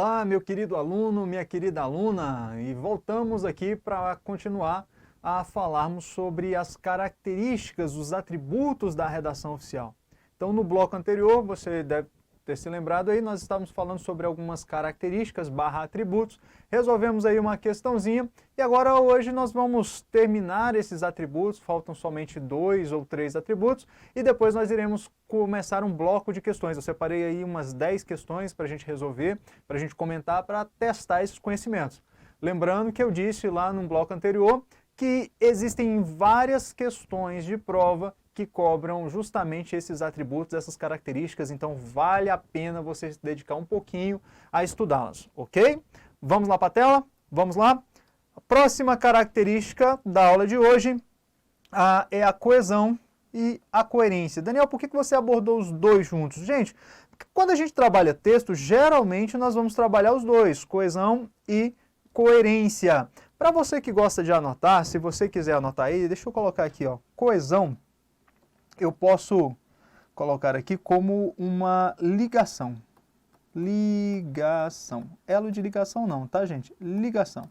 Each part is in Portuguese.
Olá, meu querido aluno, minha querida aluna, e voltamos aqui para continuar a falarmos sobre as características, os atributos da redação oficial. Então, no bloco anterior, você deve ter se lembrado aí, nós estávamos falando sobre algumas características / atributos, resolvemos aí uma questãozinha, e agora hoje nós vamos terminar esses atributos, faltam somente 2 ou 3 atributos, e depois nós iremos começar um bloco de questões. Eu separei aí umas 10 questões para a gente resolver, para a gente comentar, para testar esses conhecimentos. Lembrando que eu disse lá no bloco anterior que existem várias questões de prova que cobram justamente esses atributos, essas características, então vale a pena você se dedicar um pouquinho a estudá-las, ok? Vamos lá para a tela? Vamos lá? A próxima característica da aula de hoje é a coesão e a coerência. Daniel, por que você abordou os dois juntos? Gente, quando a gente trabalha texto, geralmente nós vamos trabalhar os dois, coesão e coerência. Para você que gosta de anotar, se você quiser anotar aí, deixa eu colocar aqui, ó, coesão, eu posso colocar aqui como uma ligação. Ligação. Elo de ligação não, tá, gente? Ligação.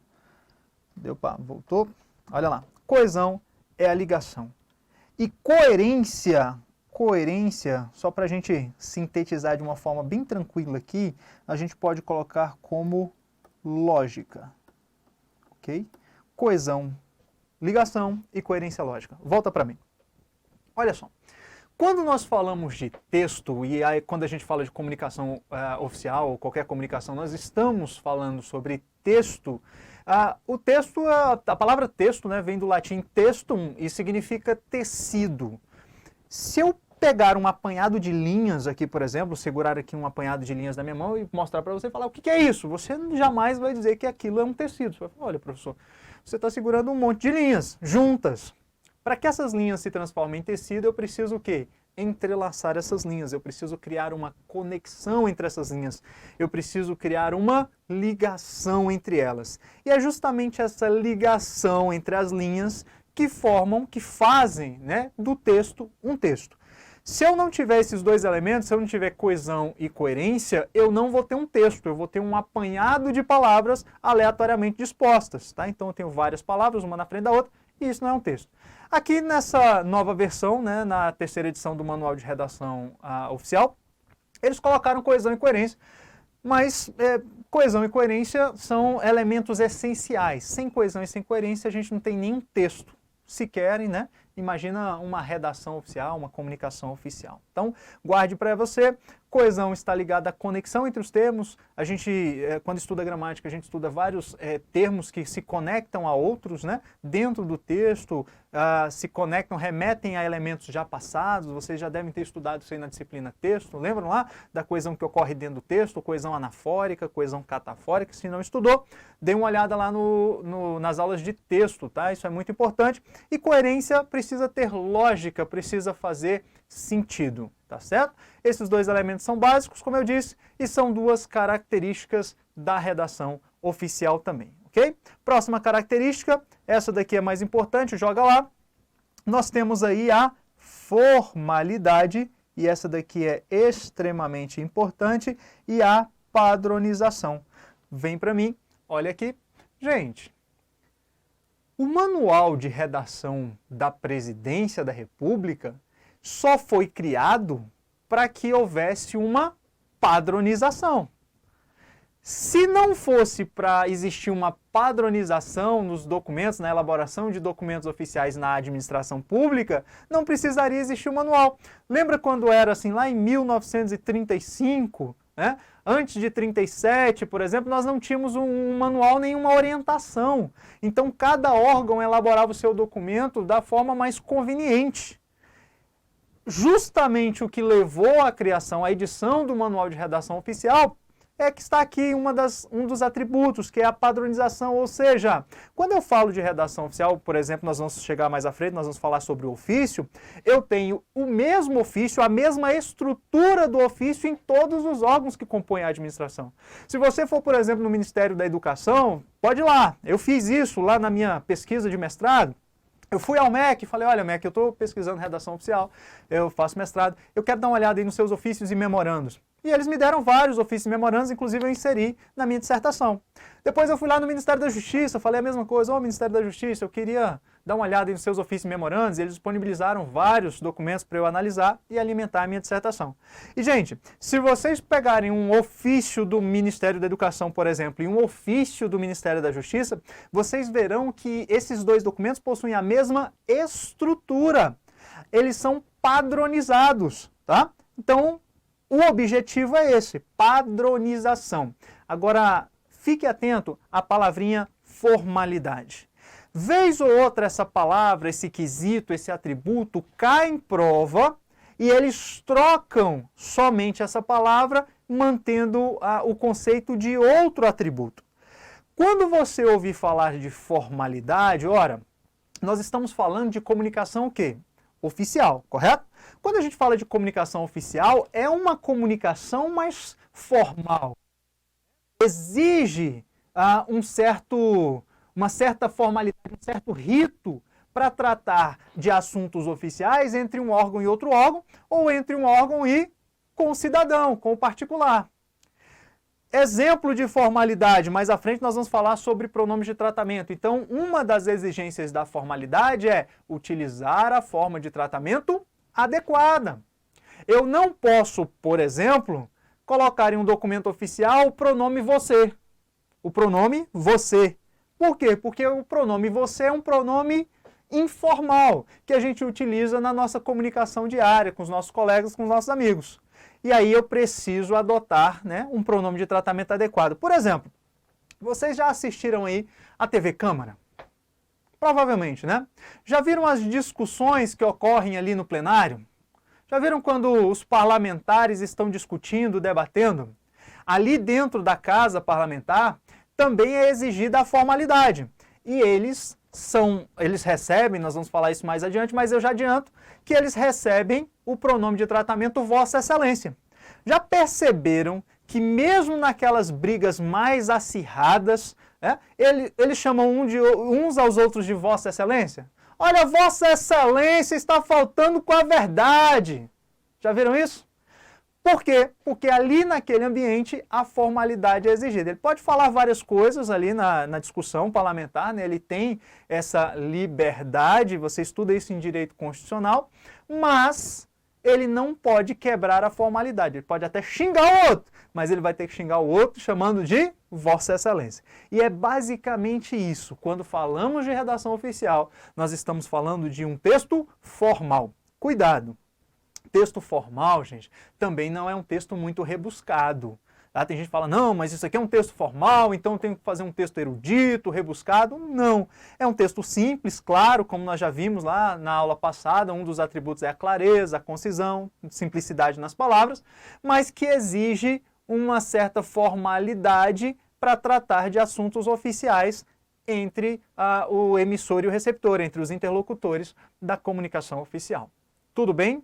Deu pá, voltou. Olha lá. Coesão é a ligação. E coerência, só para a gente sintetizar de uma forma bem tranquila aqui, a gente pode colocar como lógica. Ok? Coesão, ligação e coerência lógica. Volta para mim. Olha só. Quando nós falamos de texto, e aí quando a gente fala de comunicação oficial ou qualquer comunicação, nós estamos falando sobre texto. O texto, a palavra texto, né, vem do latim textum e significa tecido. Se eu pegar um apanhado de linhas aqui, por exemplo, segurar aqui um apanhado de linhas na minha mão e mostrar para você e falar o que é isso, você jamais vai dizer que aquilo é um tecido. Você vai falar, olha, professor, você está segurando um monte de linhas juntas. Para que essas linhas se transformem em tecido, eu preciso o quê? Entrelaçar essas linhas, eu preciso criar uma conexão entre essas linhas, eu preciso criar uma ligação entre elas. E é justamente essa ligação entre as linhas que fazem, né, do texto um texto. Se eu não tiver esses dois elementos, se eu não tiver coesão e coerência, eu não vou ter um texto, eu vou ter um apanhado de palavras aleatoriamente dispostas, tá? Então eu tenho várias palavras, uma na frente da outra, e isso não é um texto. Aqui nessa nova versão, né, na terceira edição do Manual de Redação Oficial, eles colocaram coesão e coerência, mas coesão e coerência são elementos essenciais. Sem coesão e sem coerência a gente não tem nenhum texto sequer, né? Imagina uma redação oficial, uma comunicação oficial. Então, guarde para você, coesão está ligada à conexão entre os termos. A gente, quando estuda gramática, a gente estuda vários termos que se conectam a outros, né? Dentro do texto, se conectam, remetem a elementos já passados. Vocês já devem ter estudado isso aí na disciplina texto. Lembram lá da coesão que ocorre dentro do texto? Coesão anafórica, coesão catafórica. Se não estudou, dê uma olhada lá nas aulas de texto, tá? Isso é muito importante. E coerência precisa ter lógica, precisa fazer sentido, tá certo? Esses dois elementos são básicos, como eu disse, e são duas características da redação oficial também, ok? Próxima característica, essa daqui é mais importante, joga lá. Nós temos aí a formalidade, e essa daqui é extremamente importante, e a padronização. Vem para mim, olha aqui. Gente, o Manual de Redação da Presidência da República só foi criado para que houvesse uma padronização. Se não fosse para existir uma padronização nos documentos, na elaboração de documentos oficiais na administração pública, não precisaria existir o manual. Lembra quando era assim, lá em 1935, né? Antes de 37, por exemplo, nós não tínhamos um manual, nenhuma orientação. Então, cada órgão elaborava o seu documento da forma mais conveniente. Justamente o que levou à criação, à edição do Manual de Redação Oficial, é que está aqui um dos atributos, que é a padronização, ou seja, quando eu falo de redação oficial, por exemplo, nós vamos chegar mais à frente, nós vamos falar sobre o ofício, eu tenho o mesmo ofício, a mesma estrutura do ofício em todos os órgãos que compõem a administração. Se você for, por exemplo, no Ministério da Educação, pode ir lá, eu fiz isso lá na minha pesquisa de mestrado, eu fui ao MEC e falei, olha MEC, eu estou pesquisando redação oficial, eu faço mestrado, eu quero dar uma olhada aí nos seus ofícios e memorandos. E eles me deram vários ofícios e memorandos, inclusive eu inseri na minha dissertação. Depois eu fui lá no Ministério da Justiça, falei a mesma coisa, ô Ministério da Justiça, eu queria dar uma olhada nos seus ofícios e memorandos, e eles disponibilizaram vários documentos para eu analisar e alimentar a minha dissertação. E, gente, se vocês pegarem um ofício do Ministério da Educação, por exemplo, e um ofício do Ministério da Justiça, vocês verão que esses dois documentos possuem a mesma estrutura. Eles são padronizados, tá? Então, o objetivo é esse, padronização. Agora, fique atento à palavrinha formalidade. Vez ou outra essa palavra, esse quesito, esse atributo cai em prova e eles trocam somente essa palavra, mantendo o conceito de outro atributo. Quando você ouvir falar de formalidade, ora, nós estamos falando de comunicação o quê? Oficial, correto? Quando a gente fala de comunicação oficial, é uma comunicação mais formal. Exige uma certa formalidade, um certo rito para tratar de assuntos oficiais entre um órgão e outro órgão, ou entre um órgão e com o cidadão, com o particular. Exemplo de formalidade, mais à frente nós vamos falar sobre pronomes de tratamento. Então, uma das exigências da formalidade é utilizar a forma de tratamento adequada. Eu não posso, por exemplo, colocar em um documento oficial o pronome você. O pronome você. Por quê? Porque o pronome você é um pronome informal, que a gente utiliza na nossa comunicação diária, com os nossos colegas, com os nossos amigos. E aí eu preciso adotar, né, um pronome de tratamento adequado. Por exemplo, vocês já assistiram aí a TV Câmara? Provavelmente, né? Já viram as discussões que ocorrem ali no plenário? Já viram quando os parlamentares estão discutindo, debatendo? Ali dentro da casa parlamentar também é exigida a formalidade. E eles recebem, nós vamos falar isso mais adiante, mas eu já adianto que eles recebem o pronome de tratamento Vossa Excelência. Já perceberam que mesmo naquelas brigas mais acirradas, né, eles chamam uns aos outros de Vossa Excelência? Olha, Vossa Excelência está faltando com a verdade. Já viram isso? Por quê? Porque ali naquele ambiente a formalidade é exigida. Ele pode falar várias coisas ali na discussão parlamentar, né? Ele tem essa liberdade, você estuda isso em direito constitucional, mas ele não pode quebrar a formalidade. Ele pode até xingar o outro, mas ele vai ter que xingar o outro chamando de Vossa Excelência. E é basicamente isso. Quando falamos de redação oficial, nós estamos falando de um texto formal. Cuidado! Texto formal, gente, também não é um texto muito rebuscado. Tá? Tem gente que fala, não, mas isso aqui é um texto formal, então eu tenho que fazer um texto erudito, rebuscado. Não, é um texto simples, claro, como nós já vimos lá na aula passada, um dos atributos é a clareza, a concisão, simplicidade nas palavras, mas que exige uma certa formalidade para tratar de assuntos oficiais entre o emissor e o receptor, entre os interlocutores da comunicação oficial. Tudo bem?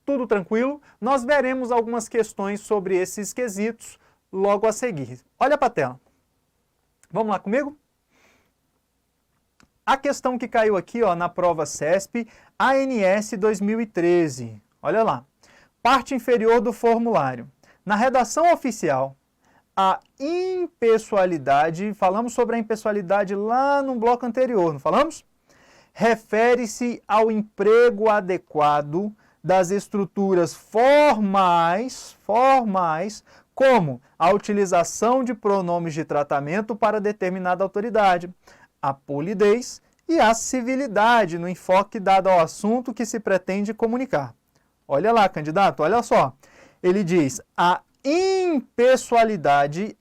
Tudo tranquilo? Nós veremos algumas questões sobre esses quesitos logo a seguir. Olha para a tela. Vamos lá comigo? A questão que caiu aqui na prova CESP, ANS 2013. Olha lá. Parte inferior do formulário. Na redação oficial, a impessoalidade, falamos sobre a impessoalidade lá no bloco anterior, não falamos? Refere-se ao emprego adequado das estruturas formais, como a utilização de pronomes de tratamento para determinada autoridade, a polidez e a civilidade no enfoque dado ao assunto que se pretende comunicar. Olha lá, candidato, olha só. Ele diz, a impessoalidade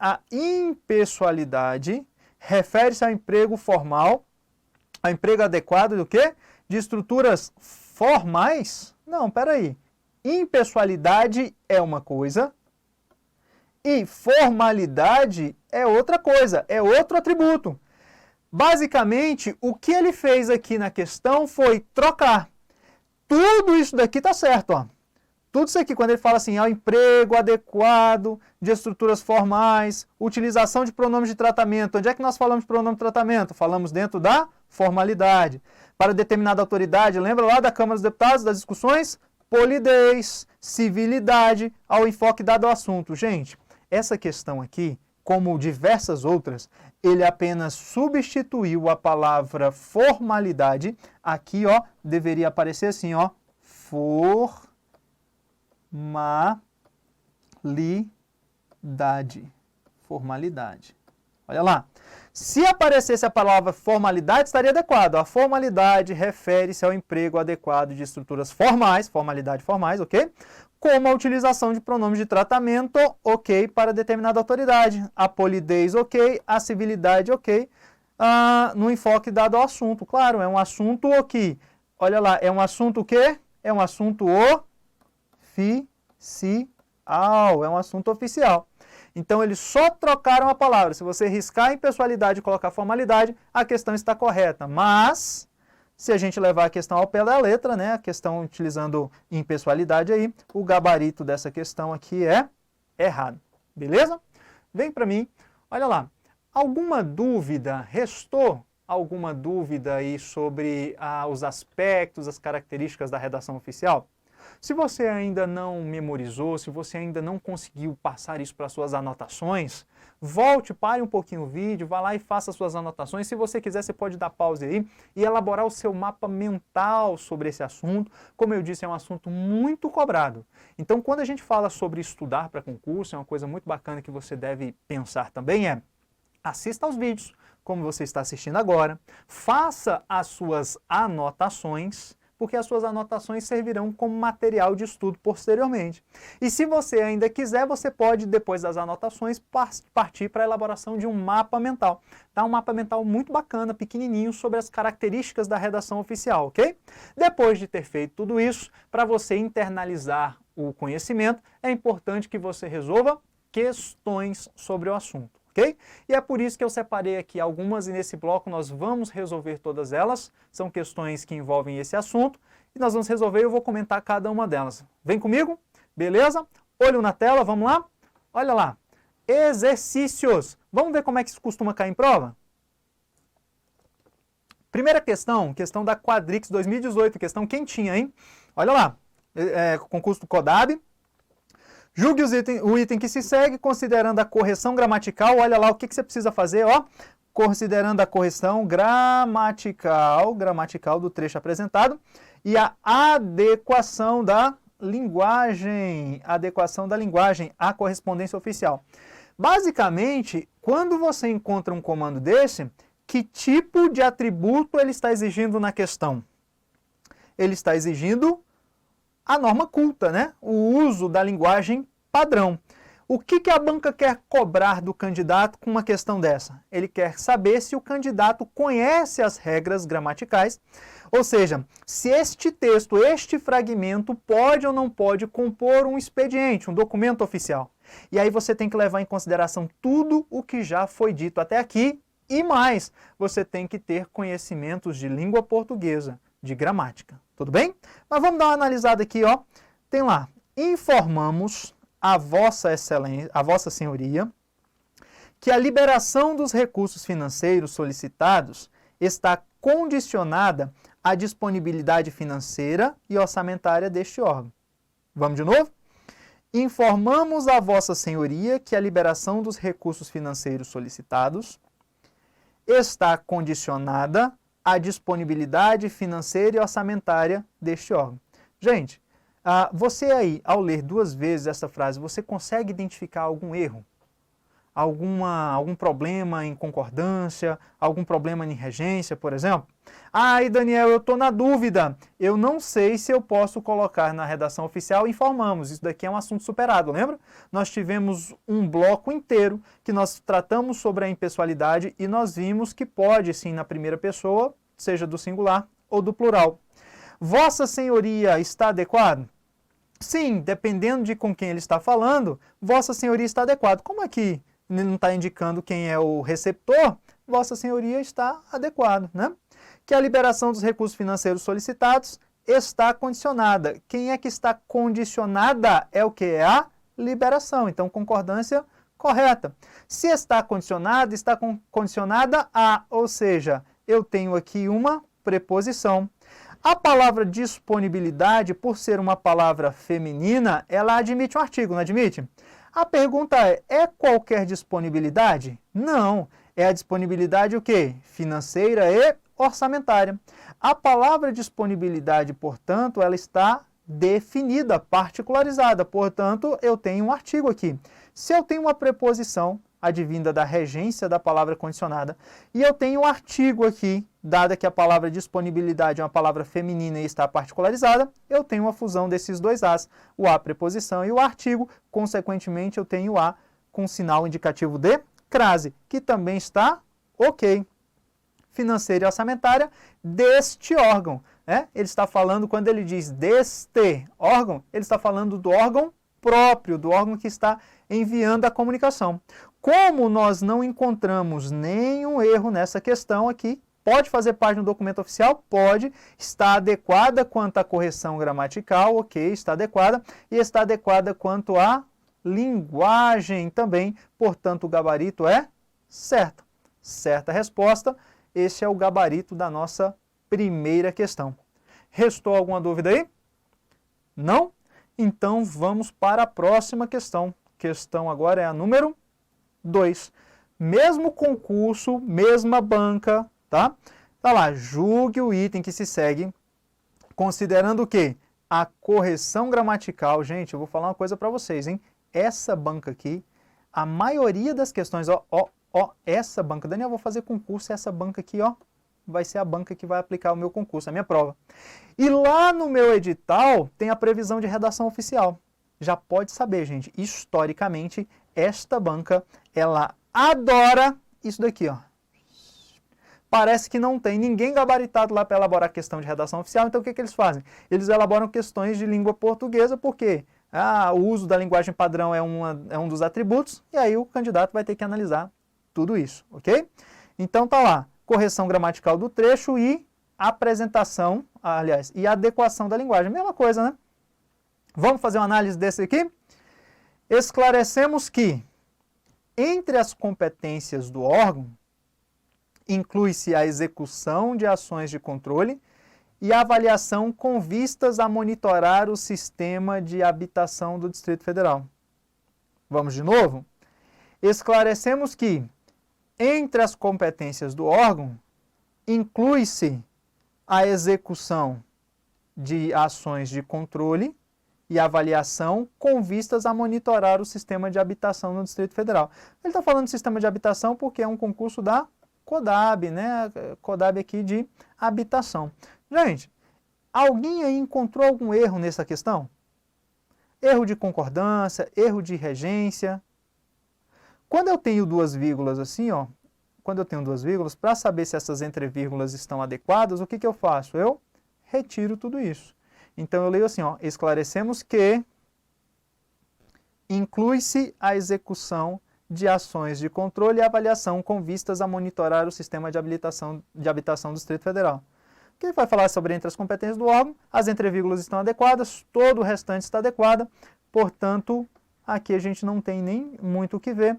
refere-se ao emprego formal, ao emprego adequado do quê? De estruturas formais? Não, peraí. Impessoalidade é uma coisa e formalidade é outra coisa, é outro atributo. Basicamente, o que ele fez aqui na questão foi trocar. Tudo isso daqui está certo, ó. Tudo isso aqui, quando ele fala assim, ao emprego adequado de estruturas formais, utilização de pronomes de tratamento. Onde é que nós falamos de pronome de tratamento? Falamos dentro da formalidade. Para determinada autoridade, lembra lá da Câmara dos Deputados, das discussões? polidez, civilidade, ao enfoque dado ao assunto. Gente, essa questão aqui, como diversas outras, ele apenas substituiu a palavra formalidade. Aqui, ó, deveria aparecer assim, ó, formalidade. Formalidade. Olha lá. Se aparecesse a palavra formalidade, estaria adequado. A formalidade refere-se ao emprego adequado de estruturas formais, formalidade formais, ok? Como a utilização de pronomes de tratamento, ok, para determinada autoridade. A polidez, ok. A civilidade, ok. No enfoque dado ao assunto. Claro, é um assunto aqui. Olha lá, é um assunto o quê? É um assunto oficial. É um assunto oficial. Então, eles só trocaram a palavra. Se você riscar impessoalidade e colocar formalidade, a questão está correta. Mas, se a gente levar a questão ao pé da letra, né, a questão utilizando impessoalidade aí, o gabarito dessa questão aqui é errado. Beleza? Vem para mim. Olha lá. Alguma dúvida? Restou alguma dúvida aí sobre os aspectos, as características da redação oficial? Se você ainda não memorizou, se você ainda não conseguiu passar isso para suas anotações, volte, pare um pouquinho o vídeo, vá lá e faça suas anotações. Se você quiser, você pode dar pause aí e elaborar o seu mapa mental sobre esse assunto. Como eu disse, é um assunto muito cobrado. Então, quando a gente fala sobre estudar para concurso, é uma coisa muito bacana que você deve pensar também assista aos vídeos, como você está assistindo agora, faça as suas anotações, porque as suas anotações servirão como material de estudo posteriormente. E se você ainda quiser, você pode, depois das anotações, partir para a elaboração de um mapa mental. Tá? Um mapa mental muito bacana, pequenininho, sobre as características da redação oficial, ok? Depois de ter feito tudo isso, para você internalizar o conhecimento, é importante que você resolva questões sobre o assunto. Okay? E é por isso que eu separei aqui algumas e nesse bloco nós vamos resolver todas elas. São questões que envolvem esse assunto e nós vamos resolver e eu vou comentar cada uma delas. Vem comigo? Beleza? Olho na tela, vamos lá? Olha lá. Exercícios. Vamos ver como é que isso costuma cair em prova? Primeira questão, questão da Quadrix 2018, questão quentinha, hein? Olha lá. Concurso do CODAB. Julgue o item que se segue, considerando a correção gramatical. Olha lá o que você precisa fazer, ó. Considerando a correção gramatical do trecho apresentado e a adequação da linguagem à correspondência oficial. Basicamente, quando você encontra um comando desse, que tipo de atributo ele está exigindo na questão? Ele está exigindo a norma culta, né? O uso da linguagem padrão. O que a banca quer cobrar do candidato com uma questão dessa? Ele quer saber se o candidato conhece as regras gramaticais, ou seja, se este texto, este fragmento pode ou não pode compor um expediente, um documento oficial. E aí você tem que levar em consideração tudo o que já foi dito até aqui e mais, você tem que ter conhecimentos de língua portuguesa, de gramática. Tudo bem? Mas vamos dar uma analisada aqui, ó. Tem lá, informamos a Vossa Excelência, a Vossa Senhoria, que a liberação dos recursos financeiros solicitados está condicionada à disponibilidade financeira e orçamentária deste órgão. Vamos de novo? Informamos a Vossa Senhoria que a liberação dos recursos financeiros solicitados está condicionada à disponibilidade financeira e orçamentária deste órgão. Gente, você aí, ao ler duas vezes essa frase, você consegue identificar algum erro? Algum problema em concordância? Algum problema em regência, por exemplo? E Daniel, eu estou na dúvida. Eu não sei se eu posso colocar na redação oficial. Informamos, isso daqui é um assunto superado, lembra? Nós tivemos um bloco inteiro que nós tratamos sobre a impessoalidade e nós vimos que pode, sim, na primeira pessoa, seja do singular ou do plural. Vossa Senhoria está adequado? Sim, dependendo de com quem ele está falando, Vossa Senhoria está adequado. Como aqui não está indicando quem é o receptor, Vossa Senhoria está adequado, né? Que a liberação dos recursos financeiros solicitados está condicionada. Quem é que está condicionada é o que? É a liberação. Então, concordância correta. Se está condicionada a, ou seja, eu tenho aqui uma preposição. A palavra disponibilidade, por ser uma palavra feminina, ela admite um artigo, não admite? A pergunta é qualquer disponibilidade? Não. É a disponibilidade o quê? Financeira e orçamentária. A palavra disponibilidade, portanto, ela está definida, particularizada. Portanto, eu tenho um artigo aqui. Se eu tenho uma preposição advinda da regência da palavra condicionada, e eu tenho um artigo aqui, dada que a palavra disponibilidade é uma palavra feminina e está particularizada, eu tenho uma fusão desses dois As, o A preposição e o artigo, consequentemente eu tenho o A com sinal indicativo de crase, que também está ok. Financeira e orçamentária deste órgão. Né? Ele está falando, quando ele diz deste órgão, ele está falando do órgão próprio, do órgão que está enviando a comunicação. Como nós não encontramos nenhum erro nessa questão aqui, pode fazer parte do documento oficial? Pode. Está adequada quanto à correção gramatical, ok, está adequada. E está adequada quanto à linguagem também, portanto o gabarito é certo. Certa resposta, esse é o gabarito da nossa primeira questão. Restou alguma dúvida aí? Não? Então vamos para a próxima questão. Questão agora é a número 2. Mesmo concurso, mesma banca, tá? Tá lá, julgue o item que se segue, considerando o quê? A correção gramatical. Gente, eu vou falar uma coisa para vocês, hein? Essa banca aqui, a maioria das questões, essa banca, Daniel, eu vou fazer concurso, essa banca aqui, ó, vai ser a banca que vai aplicar o meu concurso, a minha prova. E lá no meu edital tem a previsão de redação oficial. Já pode saber, gente, historicamente, esta banca, ela adora isso daqui, ó. Parece que não tem ninguém gabaritado lá para elaborar questão de redação oficial, então o que eles fazem? Eles elaboram questões de língua portuguesa, porque o uso da linguagem padrão é um dos atributos, e aí o candidato vai ter que analisar tudo isso, ok? Então tá lá, correção gramatical do trecho e apresentação, aliás, e adequação da linguagem, mesma coisa, né? Vamos fazer uma análise desse aqui? Esclarecemos que, entre as competências do órgão, inclui-se a execução de ações de controle e a avaliação com vistas a monitorar o sistema de habitação do Distrito Federal. Vamos de novo? Esclarecemos que, entre as competências do órgão, inclui-se a execução de ações de controle e avaliação com vistas a monitorar o sistema de habitação no Distrito Federal. Ele está falando de sistema de habitação porque é um concurso da CODAB, né? CODAB aqui de habitação. Gente, alguém aí encontrou algum erro nessa questão? Erro de concordância, erro de regência? Quando eu tenho duas vírgulas assim, ó, quando eu tenho duas vírgulas, para saber se essas entrevírgulas estão adequadas, o que eu faço? Eu retiro tudo isso. Então eu leio assim, ó, esclarecemos que inclui-se a execução de ações de controle e avaliação com vistas a monitorar o sistema de habitação do Distrito Federal. Que vai falar sobre entre as competências do órgão, as entrevírgulas estão adequadas, todo o restante está adequado, portanto, aqui a gente não tem nem muito o que ver.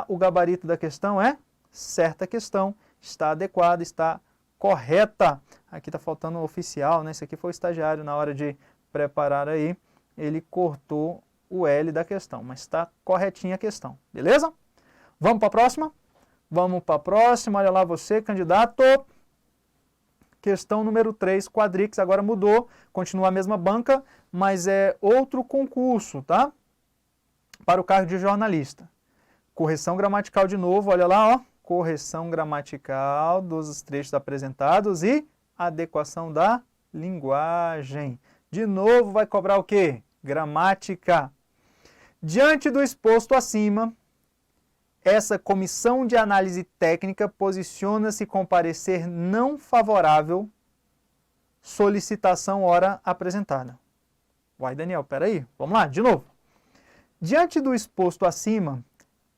O gabarito da questão é certa questão, está adequada, está correta. Aqui está faltando o oficial, né? Esse aqui foi o estagiário na hora de preparar aí, ele cortou o L da questão, mas está corretinha a questão, beleza? Vamos para a próxima? Vamos para a próxima, olha lá você, candidato. Questão número 3, Quadrix, agora mudou, continua a mesma banca, mas é outro concurso, tá? Para o cargo de jornalista. Correção gramatical de novo, olha lá, ó. Correção gramatical dos trechos apresentados e adequação da linguagem. De novo vai cobrar o quê? Gramática. Diante do exposto acima, essa comissão de análise técnica posiciona-se com parecer não favorável, solicitação ora apresentada. Uai, Daniel, peraí, vamos lá, de novo. Diante do exposto acima,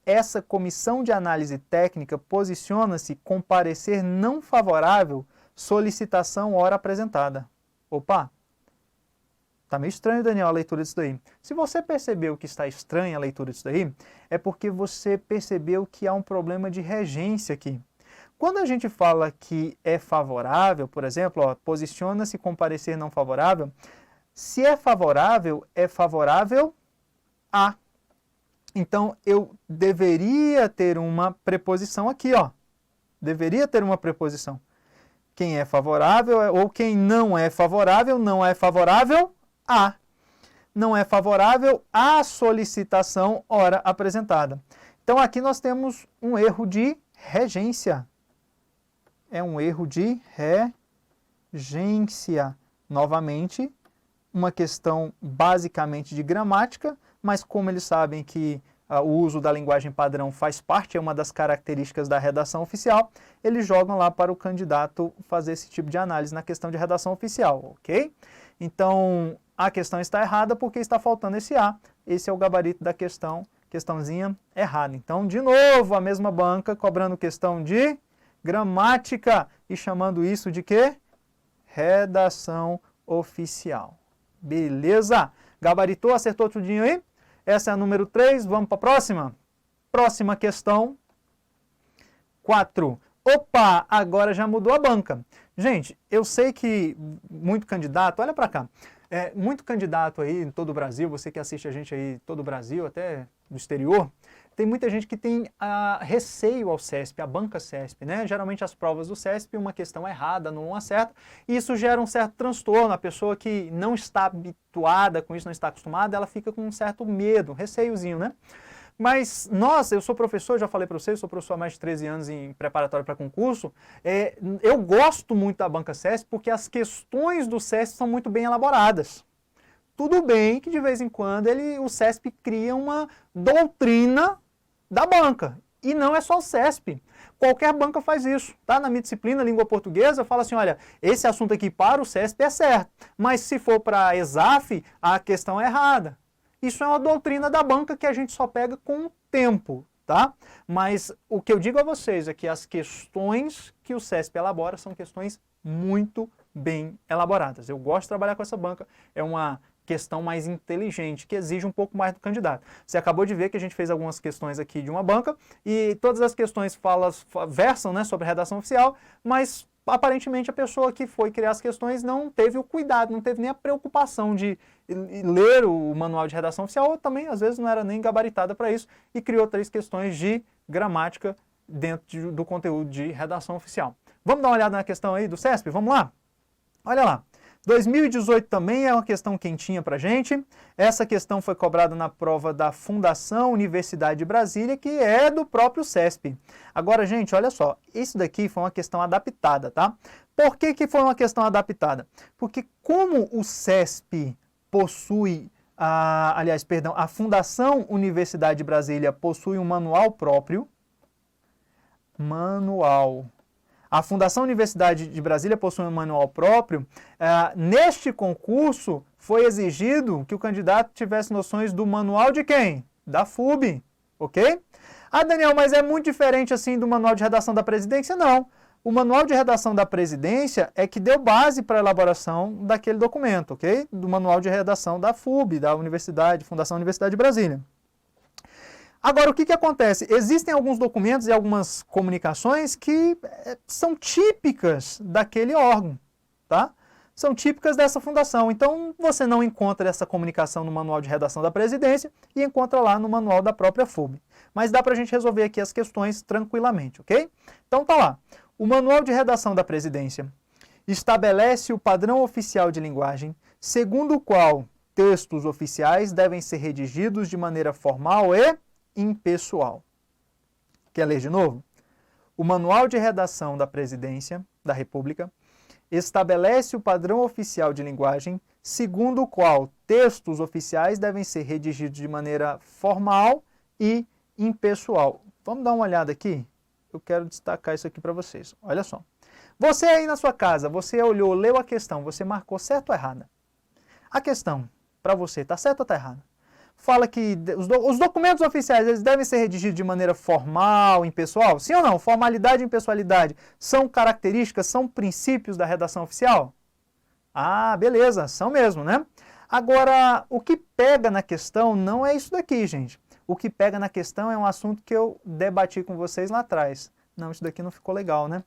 essa comissão de análise técnica posiciona-se com parecer não favorável, solicitação ora apresentada. Opa! Tá meio estranho, Daniel, a leitura disso daí. Se você percebeu que está estranha a leitura disso daí, é porque você percebeu que há um problema de regência aqui. Quando a gente fala que é favorável, por exemplo, ó, posiciona-se com parecer não favorável, se é favorável a. Então, eu deveria ter uma preposição aqui, ó. Deveria ter uma preposição. Quem é favorável ou quem não é favorável a. Não é favorável à solicitação ora apresentada. Então, aqui nós temos um erro de regência. É um erro de regência. Novamente, uma questão basicamente de gramática, mas como eles sabem que o uso da linguagem padrão faz parte, é uma das características da redação oficial, eles jogam lá para o candidato fazer esse tipo de análise na questão de redação oficial, ok? Então, a questão está errada porque está faltando esse A. Esse é o gabarito da questãozinha errada. Então, de novo, a mesma banca cobrando questão de gramática e chamando isso de quê? Redação oficial. Beleza? Gabaritou, acertou tudinho aí? Essa é a número 3, vamos para a próxima? Próxima questão, 4. Opa, agora já mudou a banca. Gente, eu sei que muito candidato, olha para cá, muito candidato aí em todo o Brasil, você que assiste a gente aí em todo o Brasil, até no exterior, tem muita gente que tem receio ao CESP, a banca CESP, né? Geralmente as provas do CESP, uma questão errada, não acerta, e isso gera um certo transtorno. A pessoa que não está habituada com isso, não está acostumada, ela fica com um certo medo, receiozinho, né? Mas, nossa, eu sou professor, já falei para vocês, sou professor há mais de 13 anos em preparatório para concurso, eu gosto muito da banca CESP porque as questões do CESP são muito bem elaboradas. Tudo bem que de vez em quando o CESP cria uma doutrina da banca. E não é só o CESP. Qualquer banca faz isso. Tá? Na minha disciplina, língua portuguesa, eu falo assim, olha, esse assunto aqui para o CESP é certo, mas se for para a ESAF, a questão é errada. Isso é uma doutrina da banca que a gente só pega com o tempo, tá? Mas o que eu digo a vocês é que as questões que o CESP elabora são questões muito bem elaboradas. Eu gosto de trabalhar com essa banca, é uma questão mais inteligente, que exige um pouco mais do candidato. Você acabou de ver que a gente fez algumas questões aqui de uma banca, e todas as questões versam, né, sobre redação oficial, mas aparentemente a pessoa que foi criar as questões não teve o cuidado, não teve nem a preocupação de ler o manual de redação oficial, ou também às vezes não era nem gabaritada para isso, e criou 3 questões de gramática dentro do conteúdo de redação oficial. Vamos dar uma olhada na questão aí do CESP? Vamos lá? Olha lá. 2018 também é uma questão quentinha para a gente. Essa questão foi cobrada na prova da Fundação Universidade de Brasília, que é do próprio CESP. Agora, gente, olha só, isso daqui foi uma questão adaptada, tá? Por que foi uma questão adaptada? Porque como o CESP possui, a Fundação Universidade de Brasília possui um manual próprio, a Fundação Universidade de Brasília possui um manual próprio. Neste concurso, foi exigido que o candidato tivesse noções do manual de quem? Da FUB, ok? Ah, Daniel, mas é muito diferente assim do manual de redação da presidência? Não. O manual de redação da presidência é que deu base para a elaboração daquele documento, ok? Do manual de redação da FUB, da Universidade, Fundação Universidade de Brasília. Agora, o que acontece? Existem alguns documentos e algumas comunicações que são típicas daquele órgão, tá? São típicas dessa fundação. Então, você não encontra essa comunicação no manual de redação da presidência e encontra lá no manual da própria FUB. Mas dá para a gente resolver aqui as questões tranquilamente, ok? Então, tá lá. O manual de redação da presidência estabelece o padrão oficial de linguagem, segundo o qual textos oficiais devem ser redigidos de maneira formal e impessoal. Quer ler de novo? O Manual de Redação da Presidência da República estabelece o padrão oficial de linguagem, segundo o qual textos oficiais devem ser redigidos de maneira formal e impessoal. Vamos dar uma olhada aqui? Eu quero destacar isso aqui para vocês. Olha só. Você aí na sua casa, você olhou, leu a questão, você marcou certo ou errada? A questão, para você, está certo ou está errada? Fala que os documentos oficiais eles devem ser redigidos de maneira formal, impessoal? Sim ou não? Formalidade e impessoalidade são características, são princípios da redação oficial? Ah, beleza, são mesmo, né? Agora, o que pega na questão não é isso daqui, gente. O que pega na questão é um assunto que eu debati com vocês lá atrás. Não, isso daqui não ficou legal, né?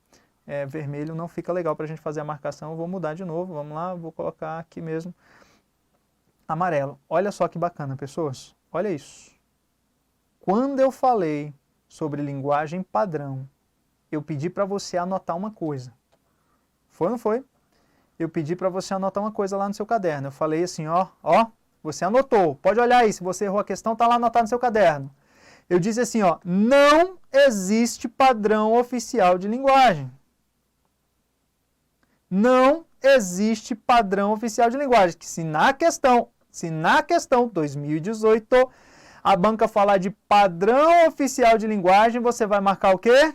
Vermelho não fica legal para a gente fazer a marcação. Eu vou mudar de novo, vamos lá, vou colocar aqui mesmo amarelo. Olha só que bacana, pessoas. Olha isso. Quando eu falei sobre linguagem padrão, eu pedi para você anotar uma coisa. Foi ou não foi? Eu pedi para você anotar uma coisa lá no seu caderno. Eu falei assim, ó, você anotou. Pode olhar aí, se você errou a questão, tá lá anotado no seu caderno. Eu disse assim, ó, não existe padrão oficial de linguagem. Não existe padrão oficial de linguagem. Que se na questão 2018, a banca falar de padrão oficial de linguagem, você vai marcar o quê?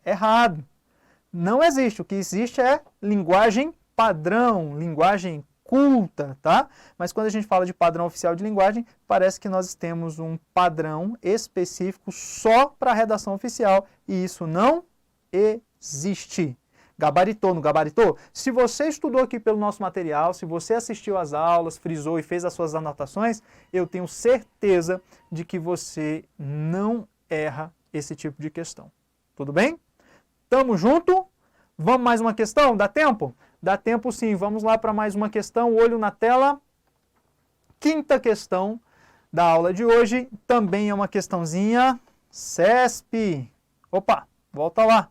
Errado. Não existe. O que existe é linguagem padrão, linguagem culta, tá? Mas quando a gente fala de padrão oficial de linguagem, parece que nós temos um padrão específico só para a redação oficial e isso não existe. Gabaritou, não gabaritou? Se você estudou aqui pelo nosso material, se você assistiu às aulas, frisou e fez as suas anotações, eu tenho certeza de que você não erra esse tipo de questão. Tudo bem? Tamo junto? Vamos mais uma questão? Dá tempo? Dá tempo sim. Vamos lá para mais uma questão. Olho na tela. Quinta questão da aula de hoje. Também é uma questãozinha CESP. Opa, volta lá.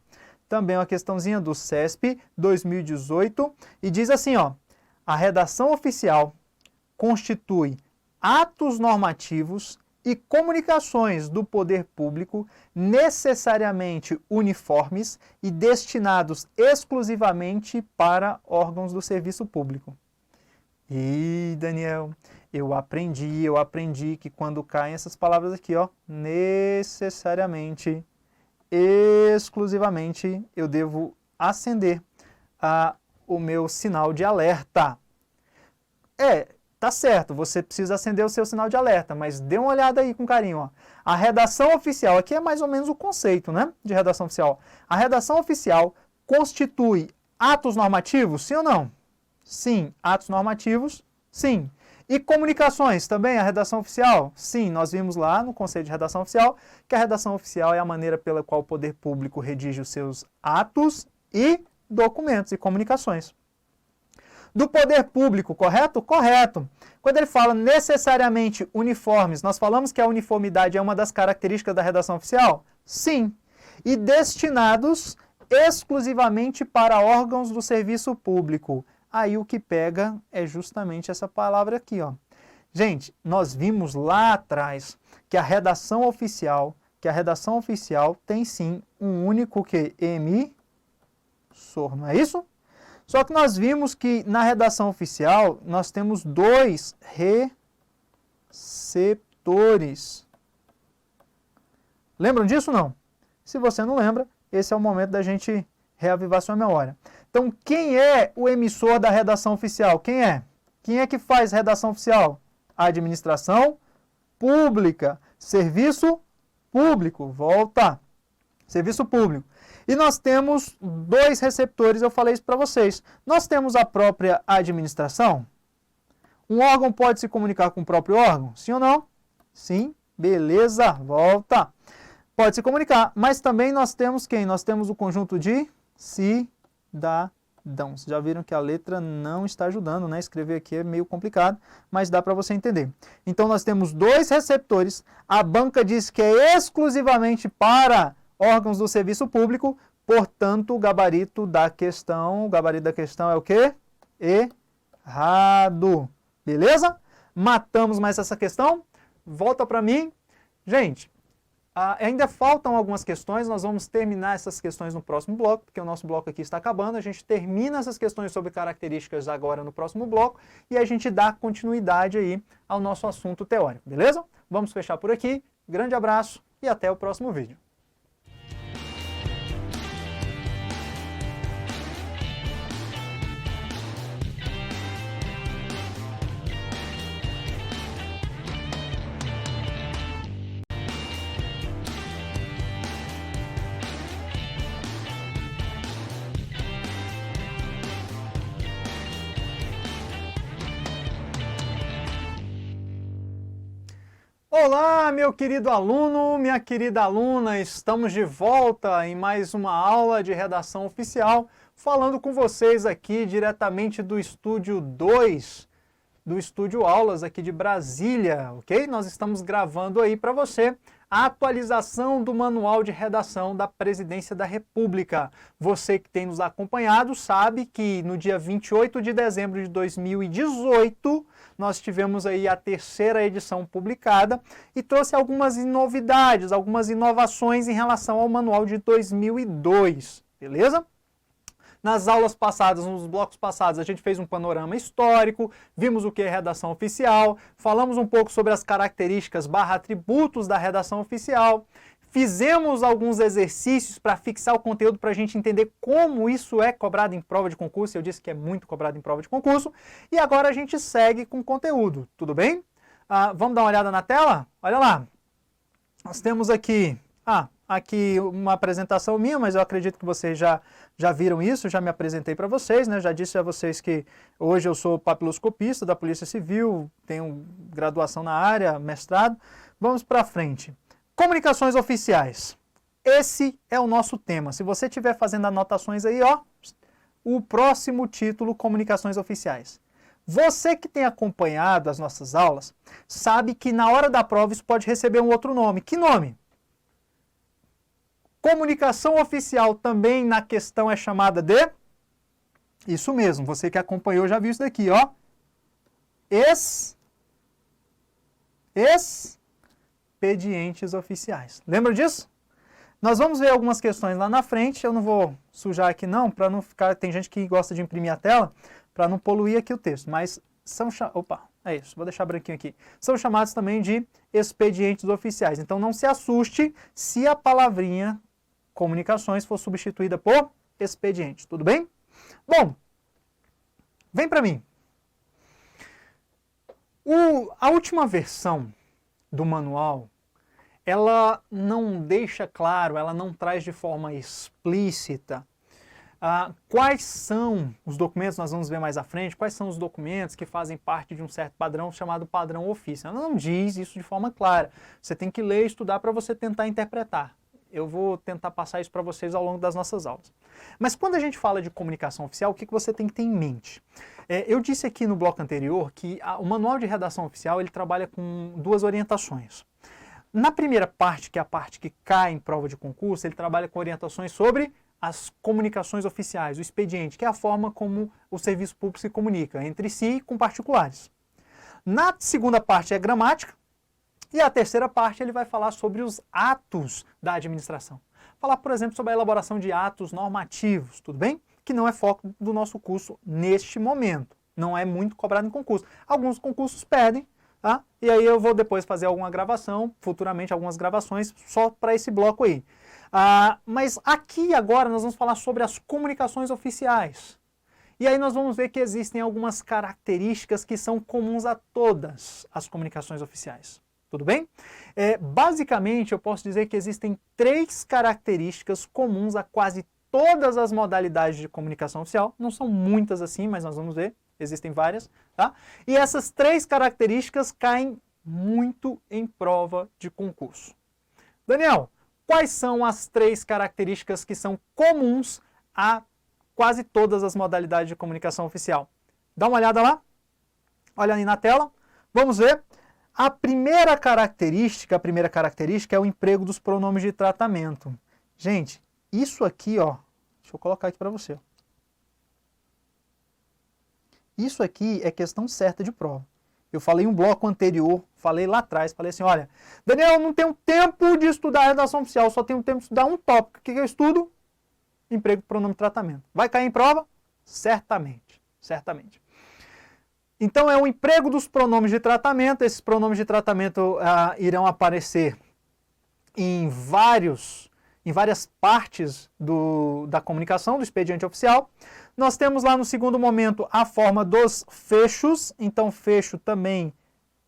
Também é uma questãozinha do CESP 2018. E diz assim, ó. A redação oficial constitui atos normativos e comunicações do poder público necessariamente uniformes e destinados exclusivamente para órgãos do serviço público. E Daniel, eu aprendi que quando caem essas palavras aqui, ó, necessariamente, exclusivamente, eu devo acender o meu sinal de alerta. Tá certo, você precisa acender o seu sinal de alerta, mas dê uma olhada aí com carinho. Ó. A redação oficial, aqui é mais ou menos o conceito, né, de redação oficial. A redação oficial constitui atos normativos, sim ou não? Sim. Atos normativos, sim. E comunicações também, a redação oficial? Sim, nós vimos lá no conceito de redação oficial que a redação oficial é a maneira pela qual o poder público redige os seus atos e documentos e comunicações. Do poder público, correto? Correto. Quando ele fala necessariamente uniformes, nós falamos que a uniformidade é uma das características da redação oficial? Sim. E destinados exclusivamente para órgãos do serviço público. Aí o que pega é justamente essa palavra aqui, ó. Gente, nós vimos lá atrás que a redação oficial tem sim um único que emissor, não é isso? Só que nós vimos que na redação oficial nós temos dois receptores. Lembram disso ou não? Se você não lembra, esse é o momento da gente reavivar sua memória. Então, quem é o emissor da redação oficial? Quem é? Quem é que faz redação oficial? A administração pública. Serviço público. Volta. Serviço público. E nós temos dois receptores, eu falei isso para vocês. Nós temos a própria administração. Um órgão pode se comunicar com o próprio órgão? Sim ou não? Sim. Beleza. Volta. Pode se comunicar. Mas também nós temos quem? Nós temos o conjunto de cidadãos. Já viram que a letra não está ajudando, né? Escrever aqui é meio complicado, mas dá para você entender. Então nós temos dois receptores. A banca diz que é exclusivamente para órgãos do serviço público, portanto, o gabarito da questão é o quê? Errado. Beleza? Matamos mais essa questão. Volta para mim. Gente, ainda faltam algumas questões, nós vamos terminar essas questões no próximo bloco, porque o nosso bloco aqui está acabando. A gente termina essas questões sobre características agora no próximo bloco e a gente dá continuidade aí ao nosso assunto teórico, beleza? Vamos fechar por aqui. Grande abraço e até o próximo vídeo. Olá, meu querido aluno, minha querida aluna, estamos de volta em mais uma aula de redação oficial, falando com vocês aqui diretamente do Estúdio 2, do Estúdio Aulas aqui de Brasília, ok? Nós estamos gravando aí para você a atualização do Manual de Redação da Presidência da República. Você que tem nos acompanhado sabe que no dia 28 de dezembro de 2018, nós tivemos aí a terceira edição publicada e trouxe algumas novidades, algumas inovações em relação ao manual de 2002, beleza? Nas aulas passadas, nos blocos passados, a gente fez um panorama histórico, vimos o que é redação oficial, falamos um pouco sobre as características / atributos da redação oficial, fizemos alguns exercícios para fixar o conteúdo para a gente entender como isso é cobrado em prova de concurso. Eu disse que é muito cobrado em prova de concurso. E agora a gente segue com o conteúdo, tudo bem? Vamos dar uma olhada na tela? Olha lá. Nós temos aqui, aqui uma apresentação minha, mas eu acredito que vocês já viram isso, já me apresentei para vocês, né? Já disse a vocês que hoje eu sou papiloscopista da Polícia Civil, tenho graduação na área, mestrado. Vamos para frente. Comunicações oficiais. Esse é o nosso tema. Se você estiver fazendo anotações aí, ó, o próximo título, Comunicações oficiais. Você que tem acompanhado as nossas aulas, sabe que na hora da prova isso pode receber um outro nome. Que nome? Comunicação oficial também na questão é chamada de... Isso mesmo, você que acompanhou já viu isso daqui, ó. Expedientes oficiais. Lembra disso? Nós vamos ver algumas questões lá na frente, eu não vou sujar aqui não, para não ficar... Tem gente que gosta de imprimir a tela, para não poluir aqui o texto, mas são... Opa, é isso, vou deixar branquinho aqui. São chamados também de expedientes oficiais. Então não se assuste se a palavrinha comunicações for substituída por expediente, tudo bem? Bom, vem para mim. A última versão do manual, ela não deixa claro, ela não traz de forma explícita quais são os documentos, nós vamos ver mais à frente, quais são os documentos que fazem parte de um certo padrão chamado padrão ofício. Ela não diz isso de forma clara. Você tem que ler e estudar para você tentar interpretar. Eu vou tentar passar isso para vocês ao longo das nossas aulas. Mas quando a gente fala de comunicação oficial, o que você tem que ter em mente? Eu disse aqui no bloco anterior que o manual de redação oficial ele trabalha com duas orientações. Na primeira parte, que é a parte que cai em prova de concurso, ele trabalha com orientações sobre as comunicações oficiais, o expediente, que é a forma como o serviço público se comunica entre si e com particulares. Na segunda parte é gramática, e a terceira parte ele vai falar sobre os atos da administração. Falar, por exemplo, sobre a elaboração de atos normativos, tudo bem? Que não é foco do nosso curso neste momento. Não é muito cobrado em concurso. Alguns concursos pedem, tá? E aí eu vou depois fazer alguma gravação, futuramente algumas gravações, só para esse bloco aí. Mas aqui agora nós vamos falar sobre as comunicações oficiais. E aí nós vamos ver que existem algumas características que são comuns a todas as comunicações oficiais. Tudo bem? Basicamente, eu posso dizer que existem 3 características comuns a quase todas as modalidades de comunicação oficial. Não são muitas assim, mas nós vamos ver. Existem várias. Tá? E essas 3 características caem muito em prova de concurso. Daniel, quais são as 3 características que são comuns a quase todas as modalidades de comunicação oficial? Dá uma olhada lá. Olha aí na tela. Vamos ver. A primeira característica é o emprego dos pronomes de tratamento. Gente, isso aqui, ó, deixa eu colocar aqui para você. Isso aqui é questão certa de prova. Eu falei em um bloco anterior, falei lá atrás, falei assim, olha, Daniel, eu não tenho tempo de estudar a redação oficial, só tenho tempo de estudar um tópico. O que eu estudo? Emprego do pronome de tratamento. Vai cair em prova? Certamente, certamente. Então é o emprego dos pronomes de tratamento. Esses pronomes de tratamento irão aparecer em várias partes da comunicação, do expediente oficial. Nós temos lá no segundo momento a forma dos fechos. Então fecho também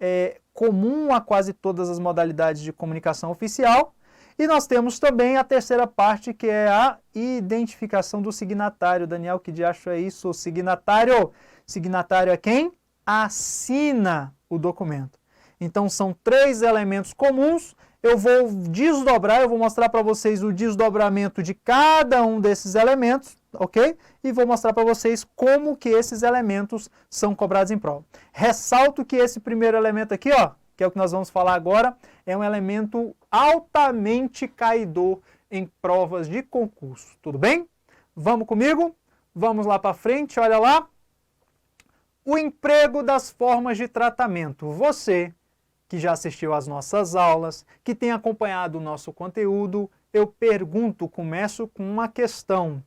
é comum a quase todas as modalidades de comunicação oficial. E nós temos também a terceira parte, que é a identificação do signatário. Daniel, que diacho é isso? Signatário. Signatário é quem assina o documento. Então são 3 elementos comuns. Eu vou desdobrar, eu vou mostrar para vocês o desdobramento de cada um desses elementos, ok? E vou mostrar para vocês como que esses elementos são cobrados em prova. Ressalto que esse primeiro elemento aqui, ó, que é o que nós vamos falar agora, é um elemento altamente caidor em provas de concurso. Tudo bem? Vamos comigo? Vamos lá para frente, olha lá. O emprego das formas de tratamento. Você que já assistiu às nossas aulas, que tem acompanhado o nosso conteúdo, eu pergunto, começo com uma questão.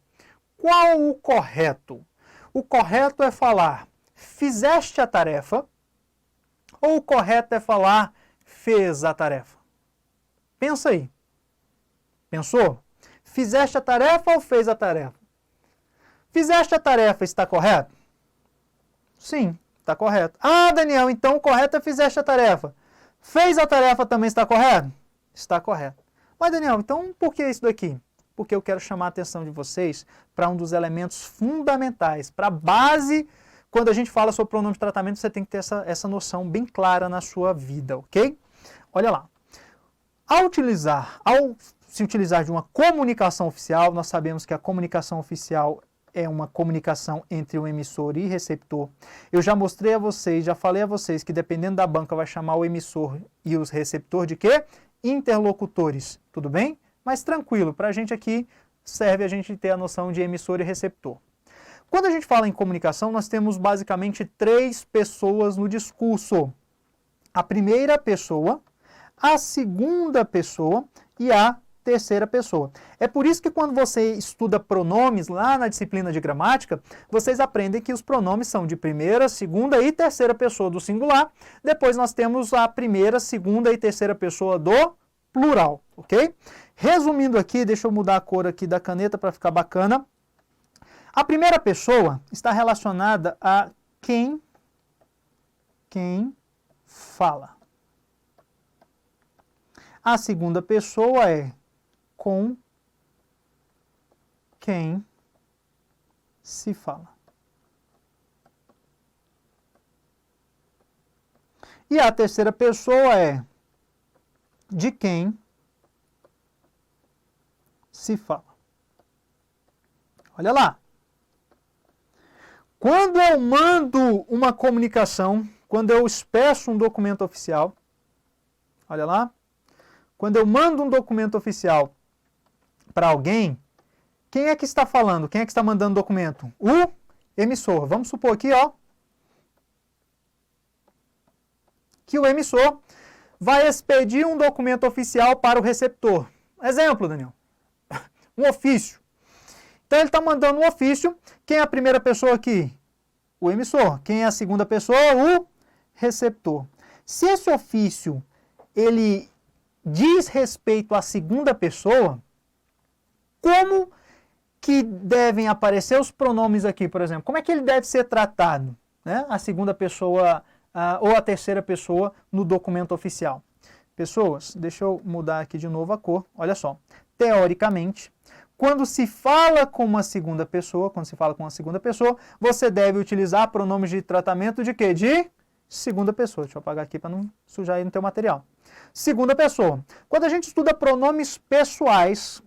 Qual o correto? O correto é falar, fizeste a tarefa, ou o correto é falar, fez a tarefa? Pensa aí. Pensou? Fizeste a tarefa ou fez a tarefa? Fizeste a tarefa, está correto? Sim, está correto. Ah, Daniel, então o correto é fizeste a tarefa. Fez a tarefa também está correto? Está correto. Mas, Daniel, então por que isso daqui? Porque eu quero chamar a atenção de vocês para um dos elementos fundamentais, para a base. Quando a gente fala sobre pronome de tratamento, você tem que ter essa noção bem clara na sua vida, ok? Olha lá. Ao se utilizar de uma comunicação oficial, nós sabemos que a comunicação oficial é uma comunicação entre o emissor e receptor. Eu já mostrei a vocês, já falei a vocês que dependendo da banca vai chamar o emissor e os receptor de quê? Interlocutores, tudo bem? Mas tranquilo, para a gente aqui serve a gente ter a noção de emissor e receptor. Quando a gente fala em comunicação, nós temos basicamente 3 pessoas no discurso. A primeira pessoa, a segunda pessoa e a terceira pessoa. É por isso que quando você estuda pronomes lá na disciplina de gramática, vocês aprendem que os pronomes são de primeira, segunda e terceira pessoa do singular. Depois nós temos a primeira, segunda e terceira pessoa do plural, ok? Resumindo aqui, deixa eu mudar a cor aqui da caneta para ficar bacana. A primeira pessoa está relacionada a quem fala. A segunda pessoa é com quem se fala. E a terceira pessoa é de quem se fala. Olha lá. Quando eu mando uma comunicação, quando eu expresso um documento oficial, olha lá, quando eu mando um documento oficial para alguém, quem é que está falando? Quem é que está mandando o documento? O emissor. Vamos supor aqui, ó, que o emissor vai expedir um documento oficial para o receptor. Exemplo, Daniel. Um ofício. Então ele está mandando um ofício. Quem é a primeira pessoa aqui? O emissor. Quem é a segunda pessoa? O receptor. Se esse ofício ele diz respeito à segunda pessoa, como que devem aparecer os pronomes aqui, por exemplo? Como é que ele deve ser tratado, né? A segunda pessoa ou a terceira pessoa no documento oficial. Pessoas, deixa eu mudar aqui de novo a cor. Olha só. Teoricamente, quando se fala com uma segunda pessoa, você deve utilizar pronomes de tratamento de quê? De segunda pessoa. Deixa eu apagar aqui para não sujar aí no teu material. Segunda pessoa. Quando a gente estuda pronomes pessoais,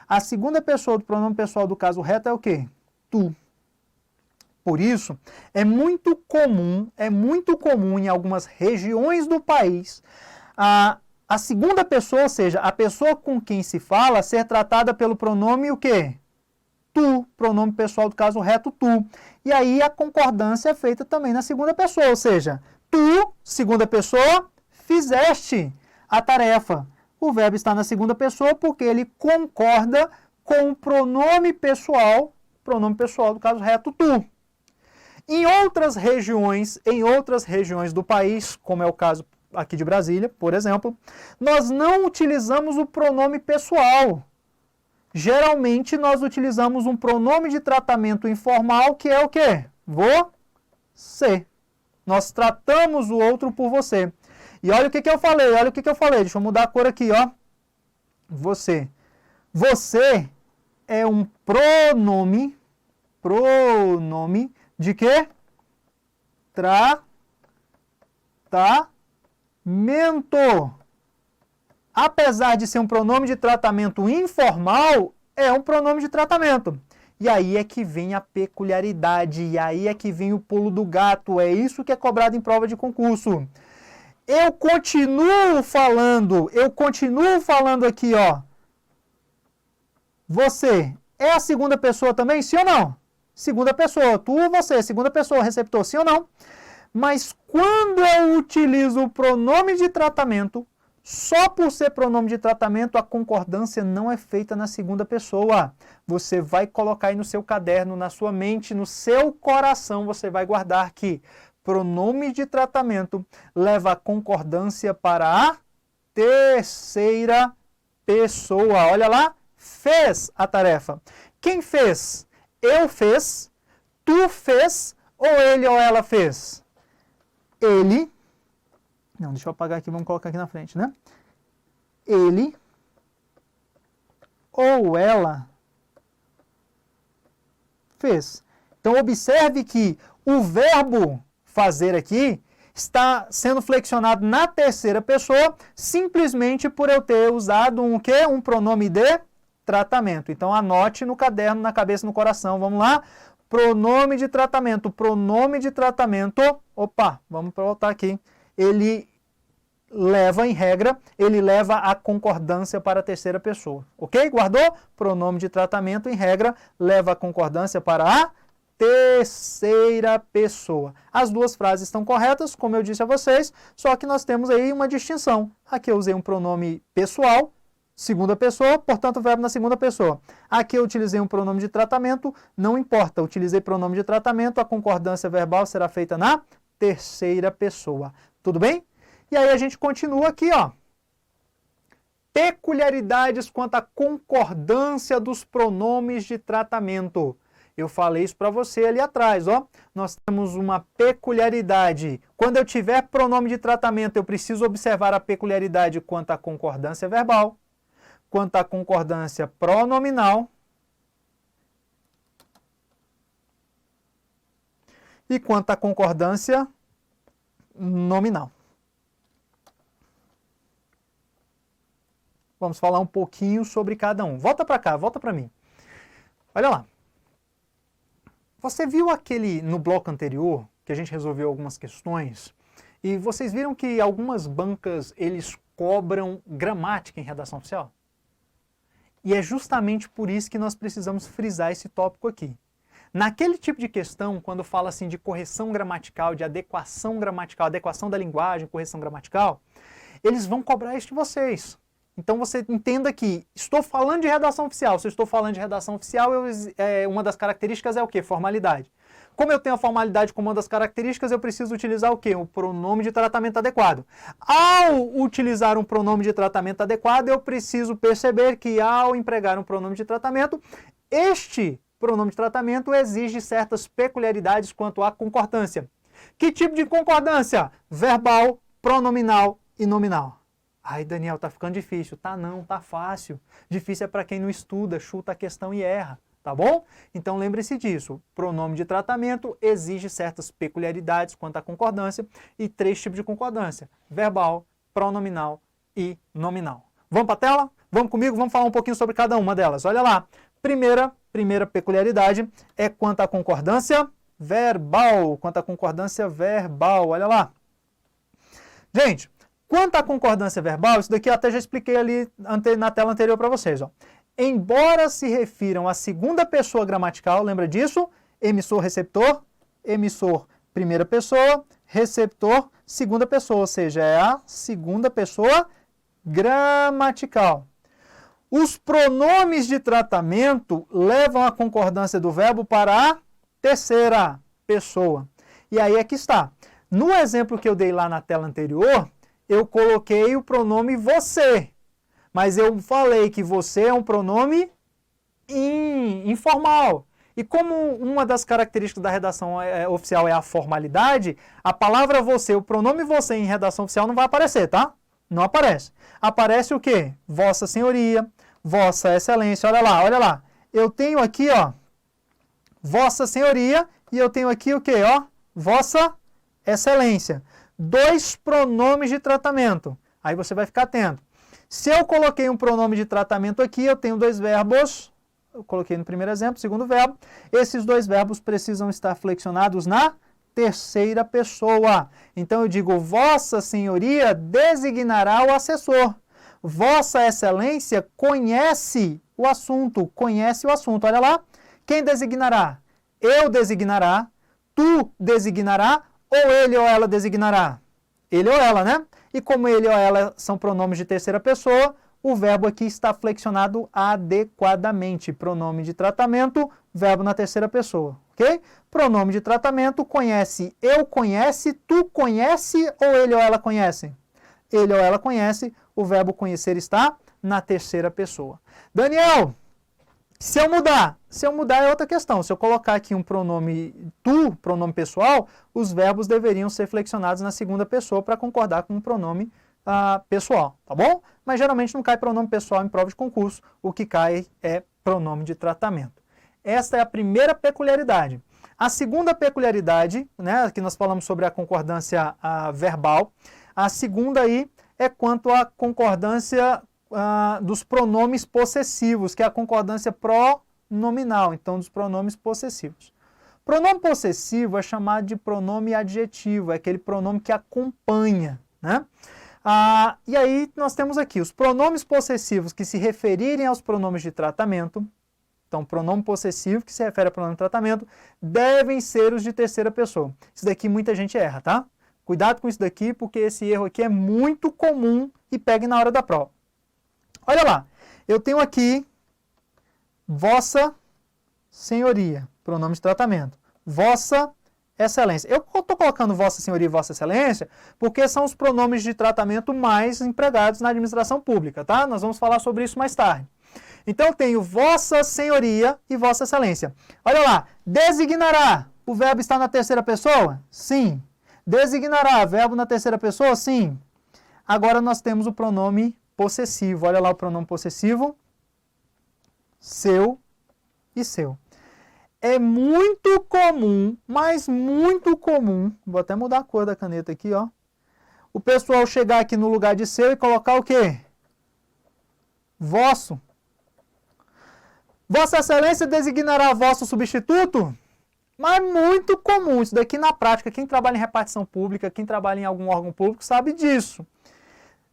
a segunda pessoa do pronome pessoal do caso reto é o quê? Tu. Por isso, é muito comum em algumas regiões do país, a segunda pessoa, ou seja, a pessoa com quem se fala, ser tratada pelo pronome o quê? Tu, pronome pessoal do caso reto, tu. E aí a concordância é feita também na segunda pessoa, ou seja, tu, segunda pessoa, fizeste a tarefa. O verbo está na segunda pessoa porque ele concorda com o pronome pessoal do caso reto, tu. Em outras regiões do país, como é o caso aqui de Brasília, por exemplo, nós não utilizamos o pronome pessoal. Geralmente nós utilizamos um pronome de tratamento informal que é o quê? Você. Nós tratamos o outro por você. E olha o que eu falei, Deixa eu mudar a cor aqui, ó. Você. Você é um pronome de quê? Tratamento. Apesar de ser um pronome de tratamento informal, é um pronome de tratamento. E aí é que vem a peculiaridade, e aí é que vem o pulo do gato, é isso que é cobrado em prova de concurso. Eu continuo falando aqui, ó. Você é a segunda pessoa também, sim ou não? Segunda pessoa, tu ou você, segunda pessoa, receptor, sim ou não? Mas quando eu utilizo o pronome de tratamento, só por ser pronome de tratamento, a concordância não é feita na segunda pessoa. Você vai colocar aí no seu caderno, na sua mente, no seu coração, você vai guardar que pronome de tratamento leva a concordância para a terceira pessoa. Olha lá, fez a tarefa. Quem fez? Eu fez, tu fez, ou ele ou ela fez? Ele... Não, deixa eu apagar aqui, vamos colocar aqui na frente, né? Ele ou ela fez. Então, observe que o verbo fazer aqui está sendo flexionado na terceira pessoa, simplesmente por eu ter usado um quê? Um pronome de tratamento. Então, anote no caderno, na cabeça, no coração. Vamos lá? Pronome de tratamento. Pronome de tratamento. Opa, vamos voltar aqui. Ele leva, em regra, ele leva a concordância para a terceira pessoa. Ok? Guardou? Pronome de tratamento, em regra, leva a concordância para a terceira pessoa. As duas frases estão corretas, como eu disse a vocês, só que nós temos aí uma distinção. Aqui eu usei um pronome pessoal, segunda pessoa, portanto, o verbo na segunda pessoa. Aqui eu utilizei um pronome de tratamento, não importa, utilizei pronome de tratamento, a concordância verbal será feita na terceira pessoa. Tudo bem? E aí a gente continua aqui, ó. Peculiaridades quanto à concordância dos pronomes de tratamento. Eu falei isso para você ali atrás, ó. Nós temos uma peculiaridade. Quando eu tiver pronome de tratamento, eu preciso observar a peculiaridade quanto à concordância verbal, quanto à concordância pronominal e quanto à concordância nominal. Vamos falar um pouquinho sobre cada um. Volta para cá, volta para mim. Olha lá. Você viu aquele, no bloco anterior, que a gente resolveu algumas questões, e vocês viram que algumas bancas, eles cobram gramática em redação oficial? E é justamente por isso que nós precisamos frisar esse tópico aqui. Naquele tipo de questão, quando fala assim de correção gramatical, de adequação gramatical, adequação da linguagem, correção gramatical, eles vão cobrar isso de vocês. Então você entenda que estou falando de redação oficial. Se eu estou falando de redação oficial, uma das características é o quê? Formalidade. Como eu tenho a formalidade como uma das características, eu preciso utilizar o quê? O pronome de tratamento adequado. Ao utilizar um pronome de tratamento adequado, eu preciso perceber que ao empregar um pronome de tratamento, este pronome de tratamento exige certas peculiaridades quanto à concordância. Que tipo de concordância? Verbal, pronominal e nominal. Ai, Daniel, tá ficando difícil. Tá não, tá fácil. Difícil é para quem não estuda, chuta a questão e erra, tá bom? Então lembre-se disso. Pronome de tratamento exige certas peculiaridades quanto à concordância e 3 tipos de concordância: verbal, pronominal e nominal. Vamos para a tela? Vamos comigo? Vamos falar um pouquinho sobre cada uma delas. Olha lá. Primeira peculiaridade é quanto à concordância verbal. Quanto à concordância verbal. Olha lá. Gente, quanto à concordância verbal, isso daqui eu até já expliquei ali na tela anterior para vocês. Ó. Embora se refiram à segunda pessoa gramatical, lembra disso? Emissor, receptor, emissor, primeira pessoa, receptor, segunda pessoa, ou seja, é a segunda pessoa gramatical. Os pronomes de tratamento levam a concordância do verbo para a terceira pessoa. E aí é que está. No exemplo que eu dei lá na tela anterior, eu coloquei o pronome você, mas eu falei que você é um pronome informal. E como uma das características da redação oficial é a formalidade, a palavra você, o pronome você em redação oficial não vai aparecer, tá? Não aparece. Aparece o quê? Vossa Senhoria, Vossa Excelência. Olha lá. Eu tenho aqui, ó, Vossa Senhoria e eu tenho aqui o quê? Ó, Vossa Excelência. dois pronomes de tratamento. Aí você vai ficar atento. Se eu coloquei um pronome de tratamento aqui, eu tenho dois verbos. Eu coloquei no primeiro exemplo, segundo verbo. Esses dois verbos precisam estar flexionados na terceira pessoa. Então eu digo, Vossa Senhoria designará o assessor. Vossa Excelência conhece o assunto. Conhece o assunto. Olha lá. Quem designará? Eu designará. Tu designará. Ou ele ou ela designará? Ele ou ela, né? E como ele ou ela são pronomes de terceira pessoa, o verbo aqui está flexionado adequadamente. Pronome de tratamento, verbo na terceira pessoa, ok? Pronome de tratamento, conhece, eu conhece, tu conhece ou ele ou ela conhece? Ele ou ela conhece, o verbo conhecer está na terceira pessoa. Daniel, se eu mudar é outra questão. Se eu colocar aqui um pronome tu, pronome pessoal, os verbos deveriam ser flexionados na segunda pessoa para concordar com o pronome pessoal, tá bom? Mas geralmente não cai pronome pessoal em prova de concurso, o que cai é pronome de tratamento. Esta é a primeira peculiaridade. A segunda peculiaridade, né, que nós falamos sobre a concordância verbal, a segunda aí é quanto à concordância dos pronomes possessivos, que é a concordância pronominal, então dos pronomes possessivos. Pronome possessivo é chamado de pronome adjetivo, é aquele pronome que acompanha, né? E aí nós temos aqui os pronomes possessivos que se referirem aos pronomes de tratamento. Então, pronome possessivo que se refere a pronome de tratamento devem ser os de terceira pessoa. Isso daqui muita gente erra, tá? Cuidado com isso daqui, porque esse erro aqui é muito comum e pega na hora da prova. Olha lá, eu tenho aqui Vossa Senhoria, pronome de tratamento. Vossa Excelência. Eu estou colocando Vossa Senhoria e Vossa Excelência porque são os pronomes de tratamento mais empregados na administração pública, tá? Nós vamos falar sobre isso mais tarde. Então eu tenho Vossa Senhoria e Vossa Excelência. Olha lá, designará. O verbo está na terceira pessoa? Sim. Designará, verbo na terceira pessoa? Sim. Agora nós temos o pronome possessivo. Olha lá o pronome possessivo. Seu e seu. É muito comum, mas muito comum, vou até mudar a cor da caneta aqui, ó. O pessoal chegar aqui no lugar de seu e colocar o quê? Vosso. Vossa Excelência designará vosso substituto? Mas é muito comum, isso daqui na prática, quem trabalha em repartição pública, quem trabalha em algum órgão público sabe disso.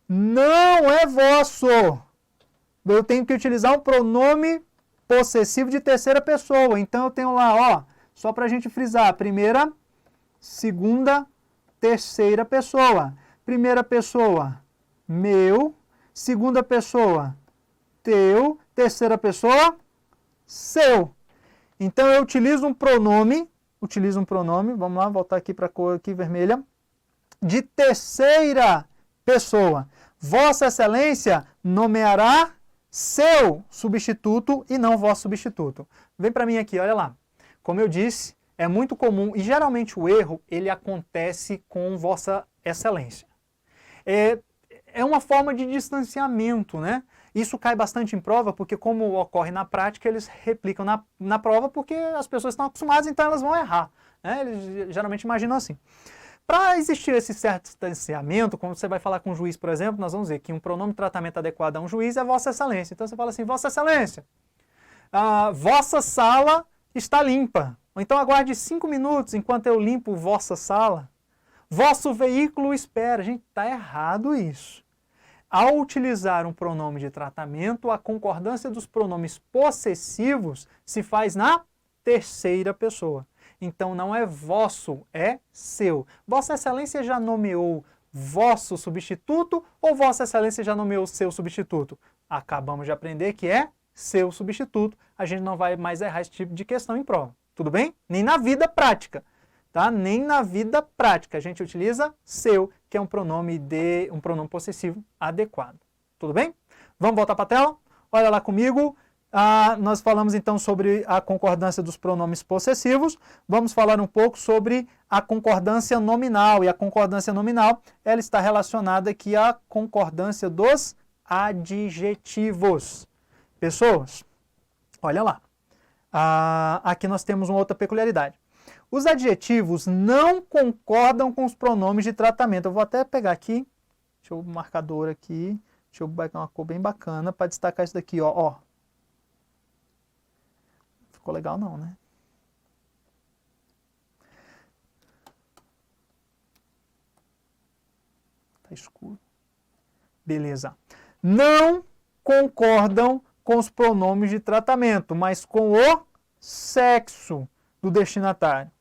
Não é vosso. Eu tenho que utilizar um pronome possessivo de terceira pessoa. Então eu tenho lá, ó, só para a gente frisar, primeira, segunda, terceira pessoa. Primeira pessoa, meu. Segunda pessoa, teu. Terceira pessoa, seu. Então eu utilizo um pronome, vamos lá, voltar aqui para a cor aqui vermelha, de terceira pessoa. Vossa Excelência nomeará seu substituto e não vosso substituto. Vem para mim aqui, olha lá. Como eu disse, é muito comum e geralmente o erro ele acontece com Vossa Excelência. É uma forma de distanciamento, né? Isso cai bastante em prova porque como ocorre na prática, eles replicam na prova porque as pessoas estão acostumadas, então elas vão errar, né? Eles geralmente imaginam assim. Para existir esse certo distanciamento, quando você vai falar com um juiz, por exemplo, nós vamos dizer que um pronome de tratamento adequado a um juiz é Vossa Excelência. Então você fala assim, Vossa Excelência, a vossa sala está limpa. Ou então aguarde 5 minutos enquanto eu limpo vossa sala. Vosso veículo espera. Gente, está errado isso. Ao utilizar um pronome de tratamento, a concordância dos pronomes possessivos se faz na terceira pessoa. Então não é vosso, é seu. Vossa Excelência já nomeou vosso substituto ou Vossa Excelência já nomeou seu substituto? Acabamos de aprender que é seu substituto. A gente não vai mais errar esse tipo de questão em prova. Tudo bem? Nem na vida prática. Tá? Nem na vida prática. A gente utiliza seu, que é um pronome possessivo adequado. Tudo bem? Vamos voltar para a tela? Olha lá comigo. Nós falamos então sobre a concordância dos pronomes possessivos, vamos falar um pouco sobre a concordância nominal, e a concordância nominal ela está relacionada aqui à concordância dos adjetivos. Pessoas, olha lá, aqui nós temos uma outra peculiaridade. Os adjetivos não concordam com os pronomes de tratamento. Eu vou até pegar aqui, deixa eu marcador aqui, deixa eu pegar uma cor bem bacana para destacar isso daqui, ó. Ficou legal não, né? Tá escuro. Beleza. Não concordam com os pronomes de tratamento, mas com o sexo do destinatário.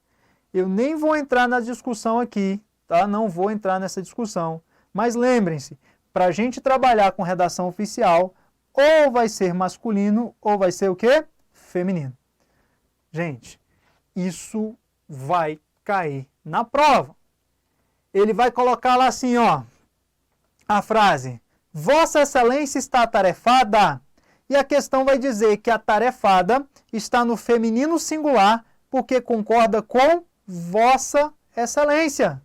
Eu nem vou entrar na discussão aqui, tá? Não vou entrar nessa discussão. Mas lembrem-se, para a gente trabalhar com redação oficial, ou vai ser masculino, ou vai ser o quê? Feminino. Gente, isso vai cair na prova. Ele vai colocar lá assim, ó, a frase, Vossa Excelência está atarefada? E a questão vai dizer que a atarefada está no feminino singular porque concorda com Vossa Excelência.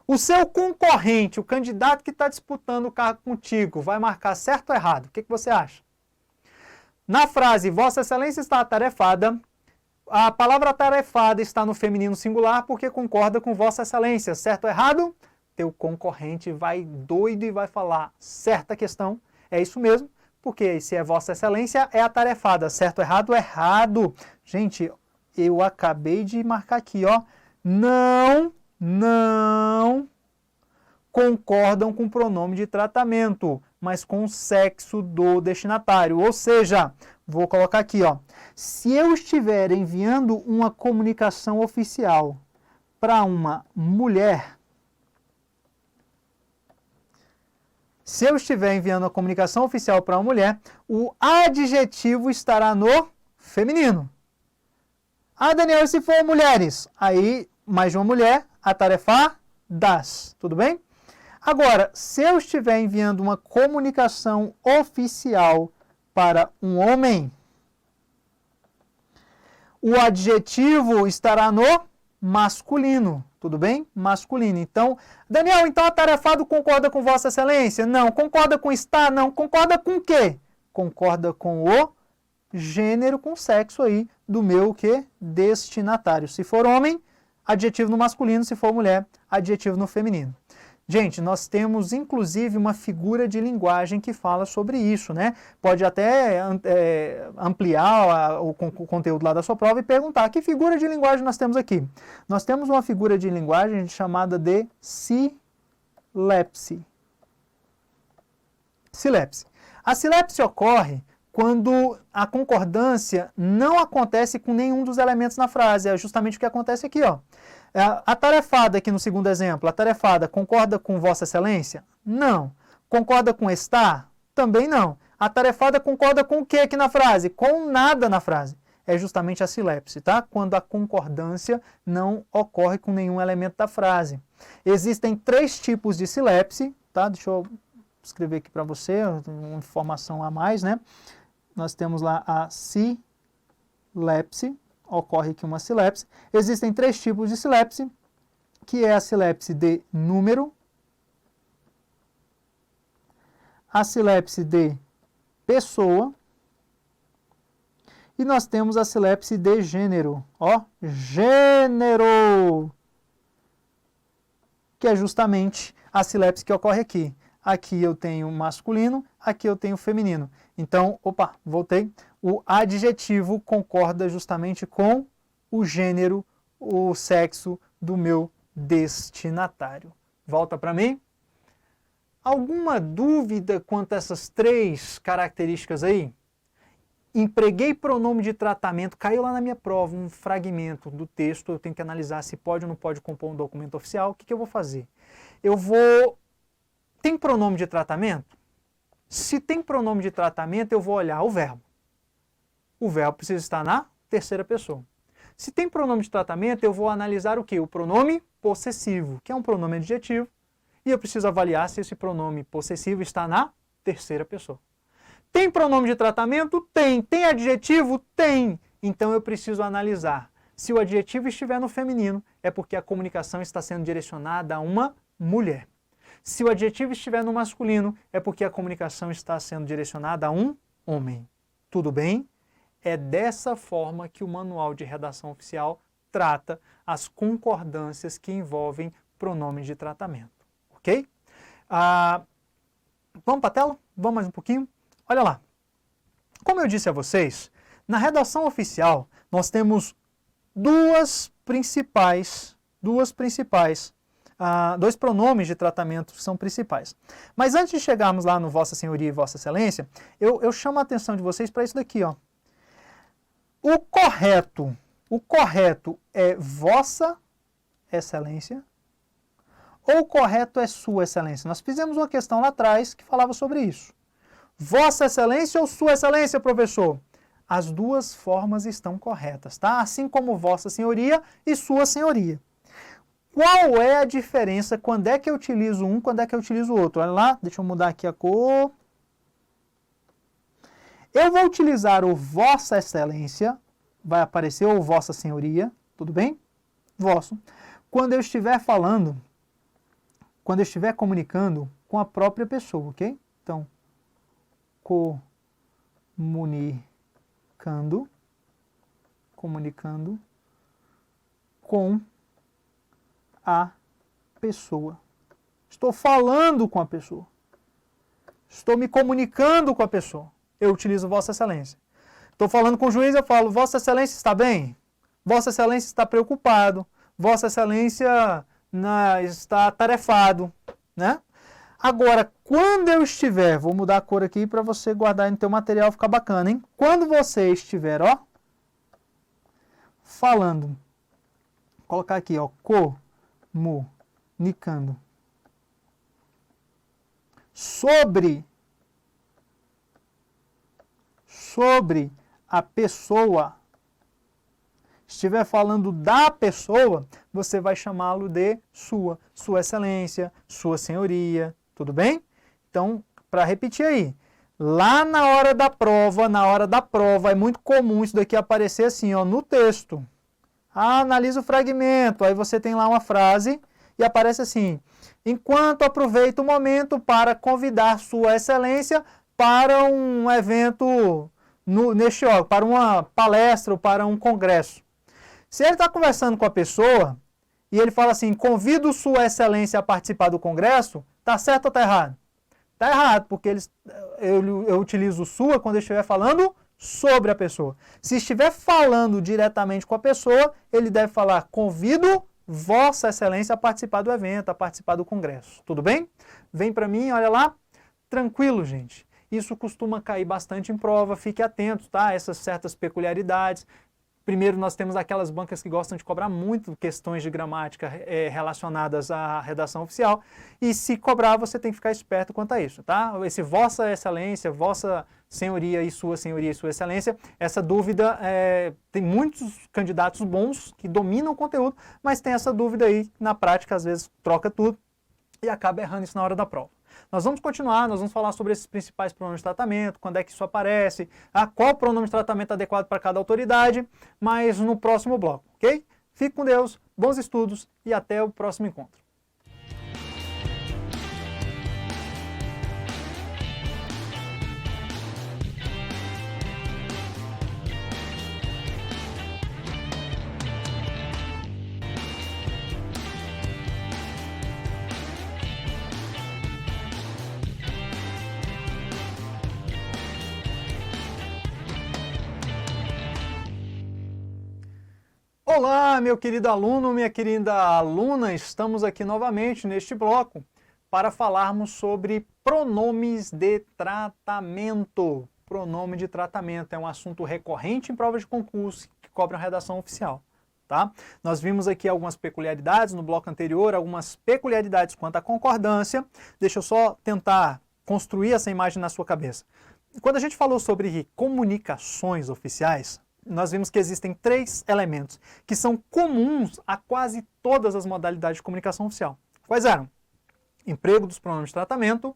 O seu concorrente, o candidato que está disputando o cargo contigo, vai marcar certo ou errado? O que você acha? Na frase Vossa Excelência está atarefada, a palavra atarefada está no feminino singular porque concorda com Vossa Excelência. Certo ou errado? Teu concorrente vai doido e vai falar certa questão. É isso mesmo, porque se é Vossa Excelência, é atarefada. Certo ou errado? Errado. Gente, eu acabei de marcar aqui, ó. Não concordam com o pronome de tratamento, mas com o sexo do destinatário. Ou seja, vou colocar aqui, ó. Se eu estiver enviando uma comunicação oficial para uma mulher, se eu estiver enviando a comunicação oficial para uma mulher, o adjetivo estará no feminino. Ah, Daniel, e se for mulheres? Aí, mais de uma mulher, atarefadas. Tudo bem? Agora, se eu estiver enviando uma comunicação oficial para um homem, o adjetivo estará no masculino. Tudo bem? Masculino. Então, Daniel, então atarefado concorda com Vossa Excelência? Não. Concorda com está? Não. Concorda com o quê? Concorda com o gênero, com o sexo aí do meu quê? Destinatário. Se for homem, adjetivo no masculino. Se for mulher, adjetivo no feminino. Gente, nós temos inclusive uma figura de linguagem que fala sobre isso, né? Pode até ampliar o conteúdo lá da sua prova e perguntar que figura de linguagem nós temos aqui. Nós temos uma figura de linguagem chamada de silepse. Silepse. A silepse ocorre quando a concordância não acontece com nenhum dos elementos na frase. É justamente o que acontece aqui, ó. A tarefada aqui no segundo exemplo, a tarefada concorda com Vossa Excelência? Não. Concorda com está? Também não. A tarefada concorda com o que aqui na frase? Com nada na frase. É justamente a silepse, tá? Quando a concordância não ocorre com nenhum elemento da frase. Existem 3 tipos de silepse, tá? Deixa eu escrever aqui para você, uma informação a mais, né? Nós temos lá a silepse. Ocorre aqui uma silepse. Existem 3 tipos de silepse, que é a silepse de número, a silepse de pessoa e nós temos a silepse de gênero. Ó, gênero, que é justamente a silepse que ocorre aqui. Aqui eu tenho masculino, aqui eu tenho feminino. Então, opa, voltei. O adjetivo concorda justamente com o gênero, o sexo do meu destinatário. Volta para mim. Alguma dúvida quanto a essas 3 características aí? Empreguei pronome de tratamento, caiu lá na minha prova um fragmento do texto, eu tenho que analisar se pode ou não pode compor um documento oficial. O que eu vou fazer? Tem pronome de tratamento? Se tem pronome de tratamento, eu vou olhar o verbo. O verbo precisa estar na terceira pessoa. Se tem pronome de tratamento, eu vou analisar o quê? O pronome possessivo, que é um pronome adjetivo, e eu preciso avaliar se esse pronome possessivo está na terceira pessoa. Tem pronome de tratamento? Tem. Tem adjetivo? Tem. Então eu preciso analisar. Se o adjetivo estiver no feminino, é porque a comunicação está sendo direcionada a uma mulher. Se o adjetivo estiver no masculino, é porque a comunicação está sendo direcionada a um homem. Tudo bem? É dessa forma que o manual de redação oficial trata as concordâncias que envolvem pronomes de tratamento, ok? Vamos para a tela? Vamos mais um pouquinho? Olha lá. Como eu disse a vocês, na redação oficial nós temos dois pronomes de tratamento que são principais. Mas antes de chegarmos lá no Vossa Senhoria e Vossa Excelência, eu chamo a atenção de vocês para isso daqui, ó. O correto é Vossa Excelência ou o correto é Sua Excelência? Nós fizemos uma questão lá atrás que falava sobre isso. Vossa Excelência ou Sua Excelência, professor? As duas formas estão corretas, tá? Assim como Vossa Senhoria e Sua Senhoria. Qual é a diferença? Quando é que eu utilizo um, quando é que eu utilizo o outro? Olha lá, deixa eu mudar aqui a cor. Eu vou utilizar o Vossa Excelência, vai aparecer o Vossa Senhoria, tudo bem? Vosso. Quando eu estiver falando, quando eu estiver comunicando com a própria pessoa, ok? Então, comunicando com a pessoa. Estou falando com a pessoa. Estou me comunicando com a pessoa. Eu utilizo Vossa Excelência. Estou falando com o juiz, eu falo, Vossa Excelência está bem? Vossa Excelência está preocupado? Vossa Excelência está atarefado, né? Agora, quando eu estiver, vou mudar a cor aqui para você guardar no teu material, ficar bacana, hein? Quando você estiver, ó, falando, vou colocar aqui, ó, comunicando sobre a pessoa, estiver falando da pessoa, você vai chamá-lo de Sua Excelência, Sua Senhoria, tudo bem? Então, para repetir aí, lá na hora da prova, é muito comum isso daqui aparecer assim, ó, no texto. Analisa o fragmento, aí você tem lá uma frase e aparece assim, enquanto aproveita o momento para convidar Sua Excelência para um evento neste órgão, para uma palestra ou para um congresso. Se ele está conversando com a pessoa e ele fala assim, convido Sua Excelência a participar do congresso, está certo ou está errado? Está errado, porque eu utilizo Sua quando eu estiver falando sobre a pessoa. Se estiver falando diretamente com a pessoa, ele deve falar, convido Vossa Excelência a participar do evento, a participar do congresso. Tudo bem? Vem para mim, olha lá. Tranquilo, gente. Isso costuma cair bastante em prova, fique atento, tá? Essas certas peculiaridades. Primeiro, nós temos aquelas bancas que gostam de cobrar muito questões de gramática relacionadas à redação oficial. E se cobrar, você tem que ficar esperto quanto a isso, tá? Esse Vossa Excelência, Vossa Senhoria e Sua Excelência, essa dúvida, tem muitos candidatos bons que dominam o conteúdo, mas tem essa dúvida aí, na prática, às vezes, troca tudo e acaba errando isso na hora da prova. Nós vamos continuar, nós vamos falar sobre esses principais pronomes de tratamento, quando é que isso aparece, qual pronome de tratamento adequado para cada autoridade, mas no próximo bloco, ok? Fique com Deus, bons estudos e até o próximo encontro. Olá, meu querido aluno, minha querida aluna, estamos aqui novamente neste bloco para falarmos sobre pronomes de tratamento. Pronome de tratamento é um assunto recorrente em provas de concurso que cobram redação oficial, tá? Nós vimos aqui algumas peculiaridades no bloco anterior, algumas peculiaridades quanto à concordância. Deixa eu só tentar construir essa imagem na sua cabeça. Quando a gente falou sobre comunicações oficiais, nós vimos que existem 3 elementos que são comuns a quase todas as modalidades de comunicação oficial. Quais eram? Emprego dos pronomes de tratamento,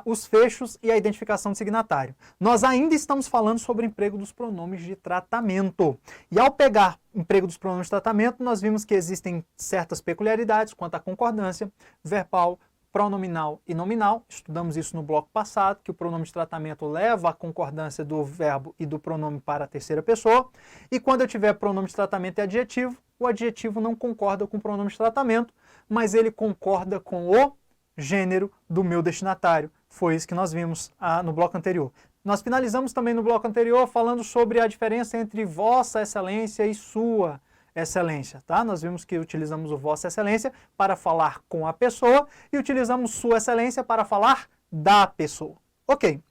os fechos e a identificação de signatário. Nós ainda estamos falando sobre emprego dos pronomes de tratamento. E ao pegar emprego dos pronomes de tratamento, nós vimos que existem certas peculiaridades quanto à concordância verbal, pronominal e nominal. Estudamos isso no bloco passado, que o pronome de tratamento leva à concordância do verbo e do pronome para a terceira pessoa. E quando eu tiver pronome de tratamento e adjetivo, o adjetivo não concorda com o pronome de tratamento, mas ele concorda com o gênero do meu destinatário. Foi isso que nós vimos no bloco anterior. Nós finalizamos também no bloco anterior falando sobre a diferença entre Vossa Excelência e Sua Excelência, tá? Nós vimos que utilizamos o Vossa Excelência para falar com a pessoa e utilizamos Sua Excelência para falar da pessoa. Ok.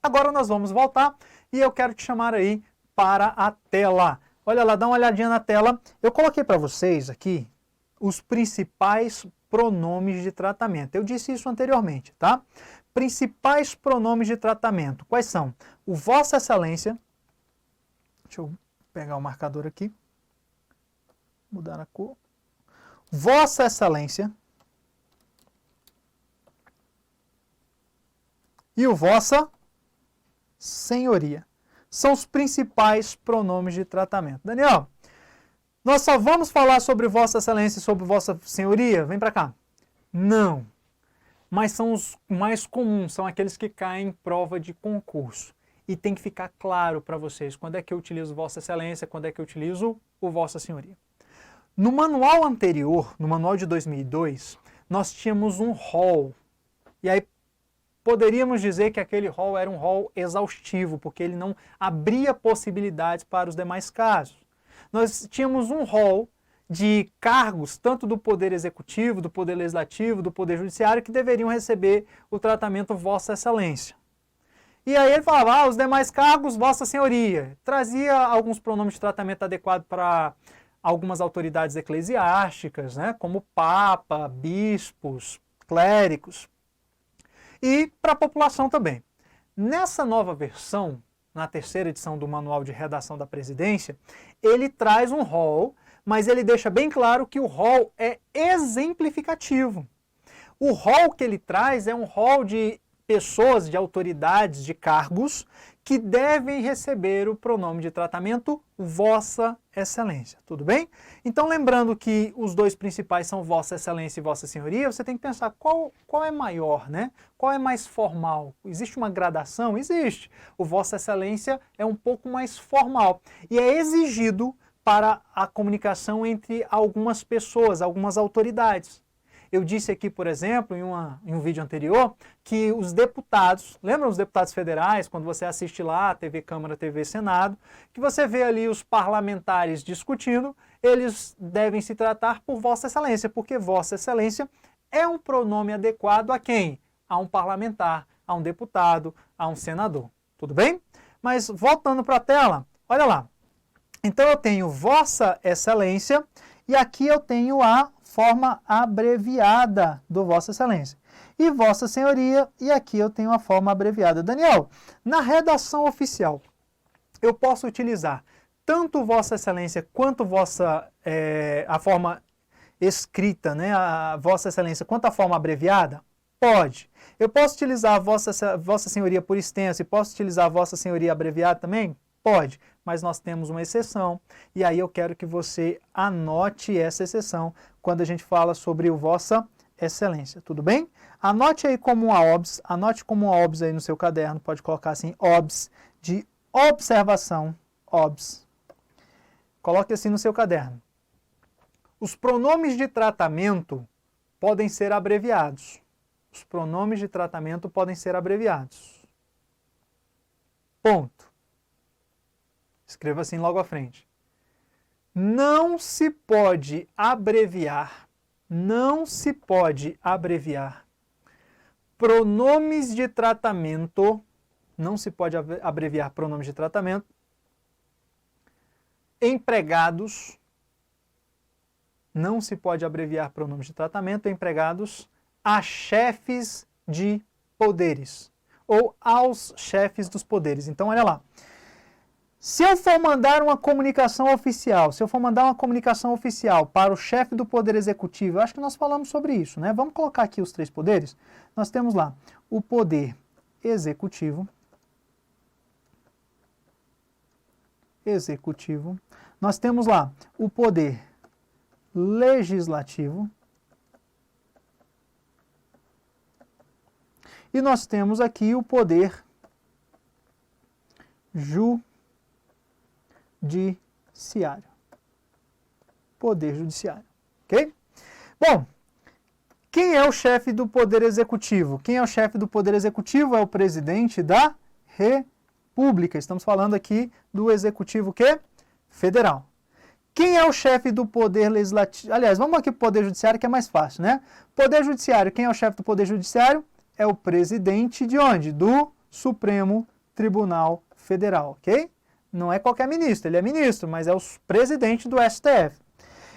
Agora nós vamos voltar e eu quero te chamar aí para a tela. Olha lá, dá uma olhadinha na tela. Eu coloquei para vocês aqui os principais pronomes de tratamento. Eu disse isso anteriormente, tá? Principais pronomes de tratamento. Quais são? O Vossa Excelência. Deixa eu pegar o marcador aqui. Mudar a cor. Vossa Excelência. E o Vossa Senhoria. São os principais pronomes de tratamento. Daniel, nós só vamos falar sobre Vossa Excelência e sobre Vossa Senhoria? Vem para cá. Não. Mas são os mais comuns, são aqueles que caem em prova de concurso. E tem que ficar claro para vocês quando é que eu utilizo Vossa Excelência, quando é que eu utilizo o Vossa Senhoria. No manual anterior, no manual de 2002, nós tínhamos um rol. E aí poderíamos dizer que aquele rol era um rol exaustivo, porque ele não abria possibilidades para os demais casos. Nós tínhamos um rol de cargos, tanto do Poder Executivo, do Poder Legislativo, do Poder Judiciário, que deveriam receber o tratamento Vossa Excelência. E aí ele falava, os demais cargos, Vossa Senhoria. Trazia alguns pronomes de tratamento adequado para algumas autoridades eclesiásticas, né, como Papa, bispos, clérigos, e para a população também. Nessa nova versão, na terceira edição do Manual de Redação da Presidência, ele traz um rol, mas ele deixa bem claro que o rol é exemplificativo. O rol que ele traz é um rol de pessoas, de autoridades, de cargos, que devem receber o pronome de tratamento Vossa Excelência. Tudo bem? Então, lembrando que os dois principais são Vossa Excelência e Vossa Senhoria, você tem que pensar qual é maior, né? Qual é mais formal? Existe uma gradação? Existe. O Vossa Excelência é um pouco mais formal e é exigido para a comunicação entre algumas pessoas, algumas autoridades. Eu disse aqui, por exemplo, em um vídeo anterior, que os deputados, lembram os deputados federais, quando você assiste lá, TV Câmara, TV Senado, que você vê ali os parlamentares discutindo, eles devem se tratar por Vossa Excelência, porque Vossa Excelência é um pronome adequado a quem? A um parlamentar, a um deputado, a um senador. Tudo bem? Mas voltando para a tela, olha lá. Então eu tenho Vossa Excelência e aqui eu tenho a forma abreviada do Vossa Excelência. E Vossa Senhoria, e aqui eu tenho a forma abreviada. Daniel, na redação oficial, eu posso utilizar tanto Vossa Excelência quanto a forma escrita, né, a Vossa Excelência, quanto a forma abreviada? Pode. Eu posso utilizar Vossa Senhoria por extenso e posso utilizar Vossa Senhoria abreviada também? Pode, mas nós temos uma exceção, e aí eu quero que você anote essa exceção quando a gente fala sobre o Vossa Excelência, tudo bem? Anote aí como uma OBS, anote como uma OBS aí no seu caderno, pode colocar assim, OBS, de observação, OBS. Coloque assim no seu caderno. Os pronomes de tratamento podem ser abreviados. Os pronomes de tratamento podem ser abreviados. Ponto. Escreva assim logo à frente. Não se pode abreviar pronomes de tratamento, não se pode abreviar pronomes de tratamento, empregados, não se pode abreviar pronomes de tratamento, empregados a chefes de poderes, ou aos chefes dos poderes. Então, olha lá. Se eu for mandar uma comunicação oficial, para o chefe do Poder Executivo, eu acho que nós falamos sobre isso, né? Vamos colocar aqui os três poderes. Nós temos lá o Poder Executivo. Nós temos lá o Poder Legislativo. E nós temos aqui o poder judiciário. Poder judiciário, ok? Bom, quem é o chefe do poder executivo? Quem é o chefe do poder executivo? É o presidente da República. Estamos falando aqui do executivo que? Federal. Quem é o chefe do poder legislativo? Aliás, vamos aqui para o poder judiciário que é mais fácil, né? Poder judiciário, quem é o chefe do poder judiciário? É o presidente de onde? Do Supremo Tribunal Federal, ok? Não é qualquer ministro, ele é ministro, mas é o presidente do STF.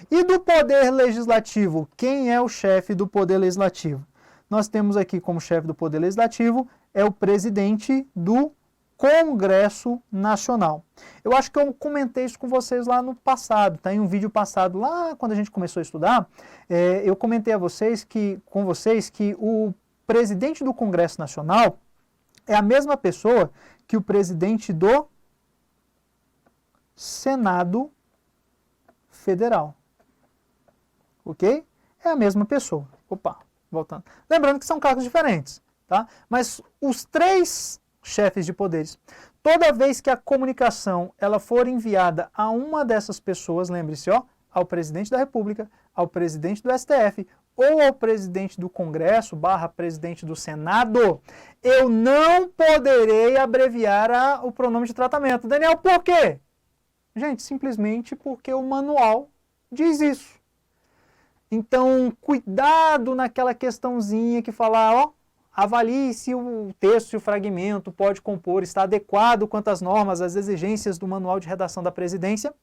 E do poder legislativo, quem é o chefe do poder legislativo? Nós temos aqui como chefe do poder legislativo é o presidente do Congresso Nacional. Eu acho que eu comentei isso com vocês lá no passado, tá? Em um vídeo passado, lá quando a gente começou a estudar, eu comentei com vocês que o presidente do Congresso Nacional é a mesma pessoa que o presidente do Senado Federal. Ok? É a mesma pessoa. Opa, voltando. Lembrando que são cargos diferentes, tá? Mas os três chefes de poderes, toda vez que a comunicação ela for enviada a uma dessas pessoas, lembre-se, ó, ao presidente da República, ao presidente do STF ou ao presidente do Congresso / presidente do Senado, eu não poderei abreviar o pronome de tratamento. Daniel, por quê? Gente, simplesmente porque o manual diz isso. Então, cuidado naquela questãozinha que fala, ó, avalie se o texto e o fragmento pode compor, está adequado quanto às normas, às exigências do manual de redação da presidência.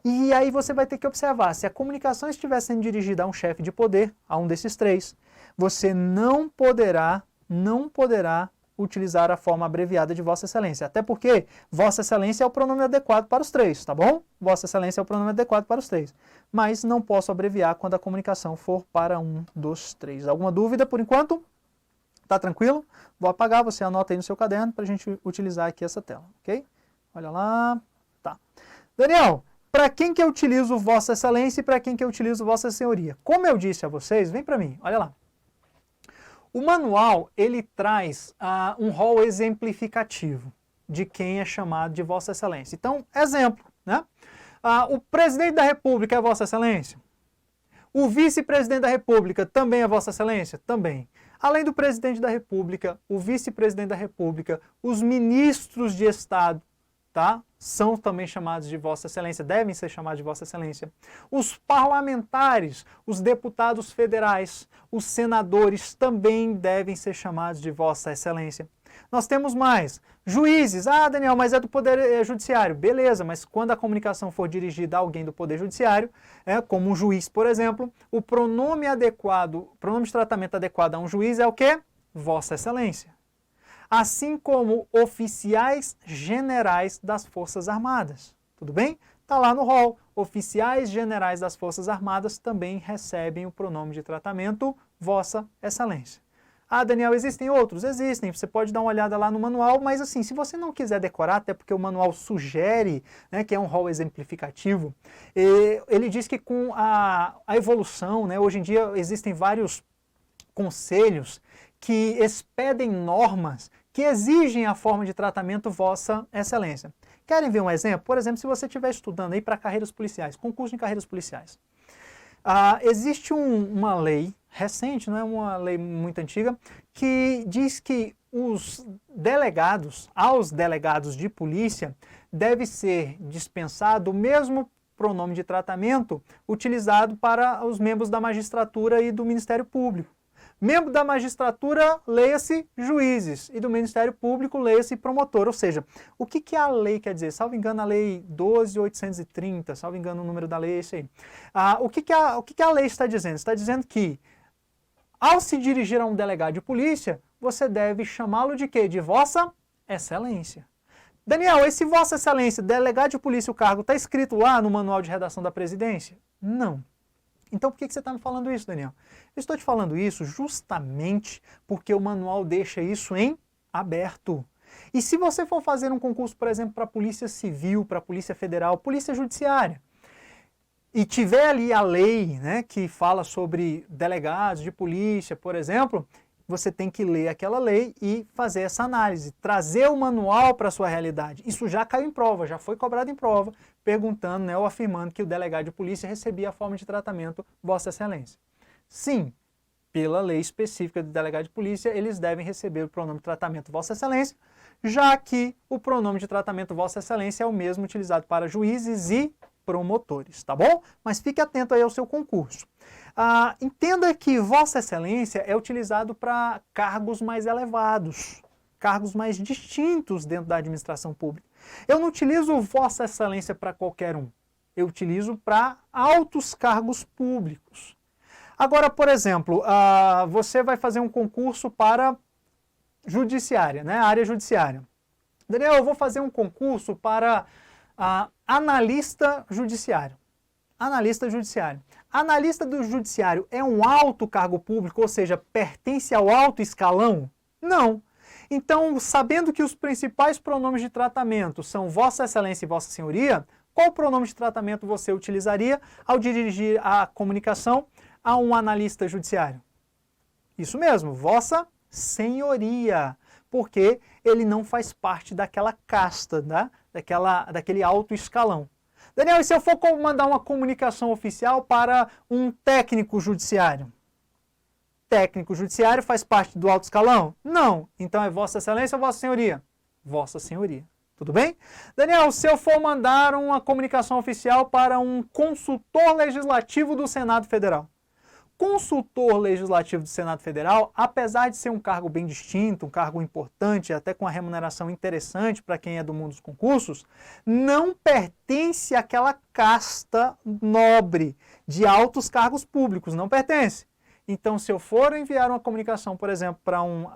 E aí você vai ter que observar, se a comunicação estiver sendo dirigida a um chefe de poder, a um desses três, você não poderá utilizar a forma abreviada de Vossa Excelência. Até porque Vossa Excelência é o pronome adequado para os três, tá bom? Vossa Excelência é o pronome adequado para os três. Mas não posso abreviar quando a comunicação for para um dos três. Alguma dúvida por enquanto? Tá tranquilo? Vou apagar, você anota aí no seu caderno para a gente utilizar aqui essa tela, ok? Olha lá, tá. Daniel, para quem que eu utilizo Vossa Excelência e para quem que eu utilizo Vossa Senhoria? Como eu disse a vocês, vem para mim, olha lá. O manual, ele traz um rol exemplificativo de quem é chamado de Vossa Excelência. Então, exemplo, né? O presidente da República é Vossa Excelência? O vice-presidente da República também é Vossa Excelência? Também. Além do presidente da República, o vice-presidente da República, os ministros de Estado, tá? São também chamados de Vossa Excelência, devem ser chamados de Vossa Excelência. Os parlamentares, os deputados federais, os senadores também devem ser chamados de Vossa Excelência. Nós temos mais. Juízes. Ah, Daniel, mas é do Poder Judiciário. Beleza, mas quando a comunicação for dirigida a alguém do Poder Judiciário, como um juiz, por exemplo, o pronome adequado, o pronome de tratamento adequado a um juiz é o quê? Vossa Excelência. Assim como oficiais generais das Forças Armadas. Tudo bem? Está lá no rol. Oficiais generais das Forças Armadas também recebem o pronome de tratamento Vossa Excelência. Ah, Daniel, existem outros? Existem. Você pode dar uma olhada lá no manual, mas assim, se você não quiser decorar, até porque o manual sugere, né, que é um rol exemplificativo, ele diz que com a evolução, né, hoje em dia existem vários conselhos que expedem normas que exigem a forma de tratamento Vossa Excelência. Querem ver um exemplo? Por exemplo, se você estiver estudando aí para carreiras policiais, concurso de carreiras policiais. Existe uma lei recente, não é uma lei muito antiga, que diz que aos delegados de polícia, deve ser dispensado o mesmo pronome de tratamento utilizado para os membros da magistratura e do Ministério Público. Membro da magistratura, leia-se juízes, e do Ministério Público, leia-se promotor. Ou seja, o que a lei quer dizer? Salvo engano, a lei 12.830, salvo engano o número da lei é esse aí. O que a lei está dizendo? Está dizendo que, ao se dirigir a um delegado de polícia, você deve chamá-lo de quê? De Vossa Excelência. Daniel, esse Vossa Excelência, delegado de polícia, o cargo, está escrito lá no manual de redação da presidência? Não. Então por que você está me falando isso, Daniel? Eu estou te falando isso justamente porque o manual deixa isso em aberto. E se você for fazer um concurso, por exemplo, para a Polícia Civil, para a Polícia Federal, Polícia Judiciária, e tiver ali a lei, né, que fala sobre delegados de polícia, por exemplo, você tem que ler aquela lei e fazer essa análise, trazer o manual para a sua realidade. Isso já caiu em prova, já foi cobrado em prova, perguntando, né, ou afirmando que o delegado de polícia recebia a forma de tratamento Vossa Excelência. Sim, pela lei específica do delegado de polícia, eles devem receber o pronome de tratamento Vossa Excelência, já que o pronome de tratamento Vossa Excelência é o mesmo utilizado para juízes e promotores, tá bom? Mas fique atento aí ao seu concurso. Entenda que Vossa Excelência é utilizado para cargos mais elevados, cargos mais distintos dentro da administração pública. Eu não utilizo Vossa Excelência para qualquer um, eu utilizo para altos cargos públicos. Agora, por exemplo, você vai fazer um concurso para judiciária, né? Área judiciária. Daniel, eu vou fazer um concurso para analista judiciário. Analista judiciário. Analista do judiciário é um alto cargo público, ou seja, pertence ao alto escalão? Não. Então, sabendo que os principais pronomes de tratamento são Vossa Excelência e Vossa Senhoria, qual pronome de tratamento você utilizaria ao dirigir a comunicação a um analista judiciário? Isso mesmo, Vossa Senhoria, porque ele não faz parte daquela casta, né? daquele alto escalão. Daniel, e se eu for mandar uma comunicação oficial para um técnico judiciário? Técnico judiciário faz parte do alto escalão? Não. Então é Vossa Excelência ou Vossa Senhoria? Vossa Senhoria. Tudo bem? Daniel, se eu for mandar uma comunicação oficial para um consultor legislativo do Senado Federal? Consultor legislativo do Senado Federal, apesar de ser um cargo bem distinto, um cargo importante, até com uma remuneração interessante para quem é do mundo dos concursos, não pertence àquela casta nobre de altos cargos públicos, não pertence. Então, se eu for enviar uma comunicação, por exemplo, para um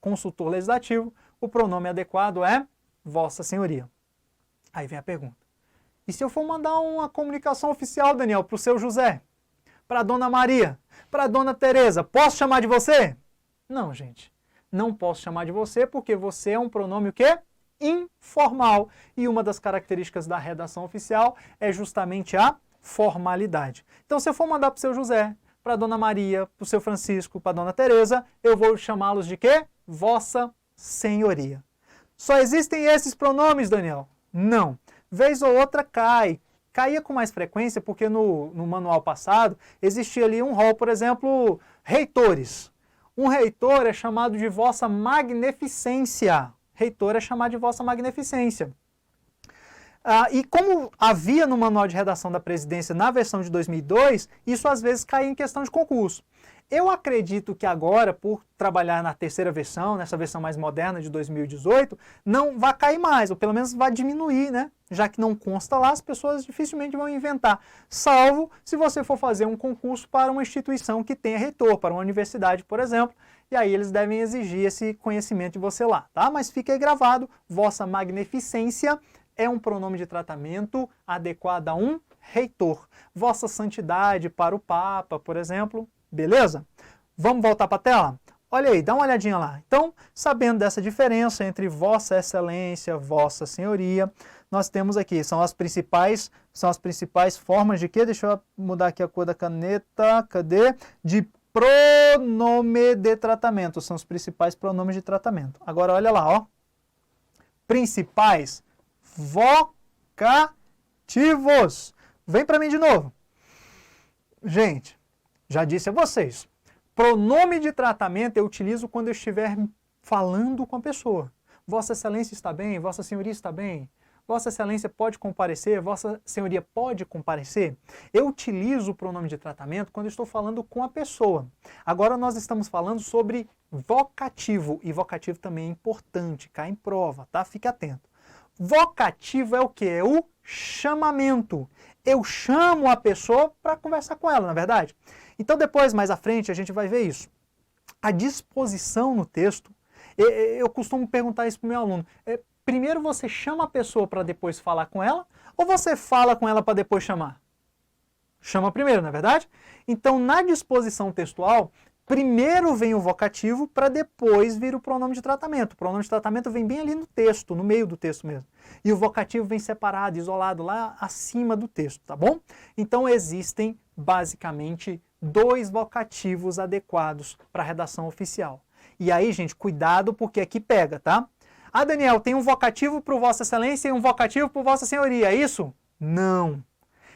consultor legislativo, o pronome adequado é Vossa Senhoria. Aí vem a pergunta. E se eu for mandar uma comunicação oficial, Daniel, para o seu José? Para a Dona Maria, para a Dona Teresa, posso chamar de você? Não, gente, não posso chamar de você porque você é um pronome o quê? Informal. E uma das características da redação oficial é justamente a formalidade. Então, se eu for mandar para o seu José, para a Dona Maria, para o seu Francisco, para a Dona Teresa, eu vou chamá-los de quê? Vossa Senhoria. Só existem esses pronomes, Daniel? Não. Vez ou outra cai. Caía com mais frequência porque no manual passado existia ali um rol, por exemplo, reitores. Um reitor é chamado de Vossa Magnificência. Reitor é chamado de Vossa Magnificência. E como havia no manual de redação da presidência na versão de 2002, isso às vezes caía em questão de concurso. Eu acredito que agora, por trabalhar na terceira versão, nessa versão mais moderna de 2018, não vai cair mais, ou pelo menos vai diminuir, né? Já que não consta lá, as pessoas dificilmente vão inventar, salvo se você for fazer um concurso para uma instituição que tenha reitor, para uma universidade, por exemplo, e aí eles devem exigir esse conhecimento de você lá, tá? Mas fica aí gravado, Vossa Magnificência é um pronome de tratamento adequado a um reitor. Vossa Santidade para o Papa, por exemplo. Beleza? Vamos voltar para a tela? Olha aí, dá uma olhadinha lá. Então, sabendo dessa diferença entre Vossa Excelência, Vossa Senhoria, nós temos aqui, são as principais formas de quê? Deixa eu mudar aqui a cor da caneta, cadê? De pronome de tratamento, são os principais pronomes de tratamento. Agora, olha lá, ó. Principais vocativos. Vem para mim de novo. Gente, já disse a vocês, pronome de tratamento eu utilizo quando eu estiver falando com a pessoa. Vossa Excelência está bem? Vossa Senhoria está bem? Vossa Excelência pode comparecer? Vossa Senhoria pode comparecer? Eu utilizo o pronome de tratamento quando eu estou falando com a pessoa. Agora nós estamos falando sobre vocativo, e vocativo também é importante, cai em prova, tá? Fique atento. Vocativo é o que? É o chamamento. Eu chamo a pessoa para conversar com ela, na verdade. Então depois, mais à frente, a gente vai ver isso. A disposição no texto, eu costumo perguntar isso para o meu aluno. Primeiro você chama a pessoa para depois falar com ela, ou você fala com ela para depois chamar? Chama primeiro, não é verdade? Então, na disposição textual, primeiro vem o vocativo para depois vir o pronome de tratamento. O pronome de tratamento vem bem ali no texto, no meio do texto mesmo. E o vocativo vem separado, isolado lá acima do texto, tá bom? Então existem basicamente dois vocativos adequados para a redação oficial. E aí, gente, cuidado porque aqui pega, tá? Ah, Daniel, tem um vocativo para o Vossa Excelência e um vocativo para o Vossa Senhoria, é isso? Não.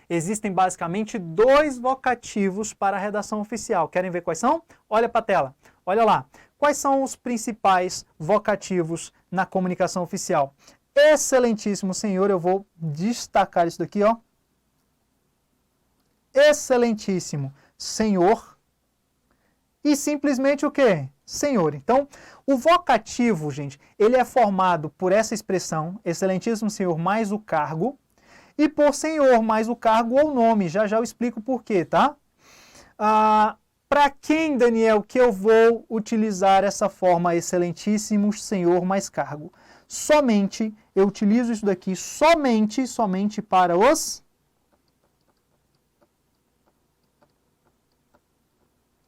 Existem basicamente 2 vocativos para a redação oficial. Querem ver quais são? Olha para a tela. Olha lá. Quais são os principais vocativos na comunicação oficial? Excelentíssimo Senhor, eu vou destacar isso daqui, ó. Excelentíssimo Senhor. E simplesmente o quê? Senhor. Então, o vocativo, gente, ele é formado por essa expressão, excelentíssimo Senhor, mais o cargo, e por senhor mais o cargo ou nome. Já já eu explico por quê, tá? Para quem, Daniel, que eu vou utilizar essa forma excelentíssimo senhor mais cargo? Somente, eu utilizo isso daqui somente para os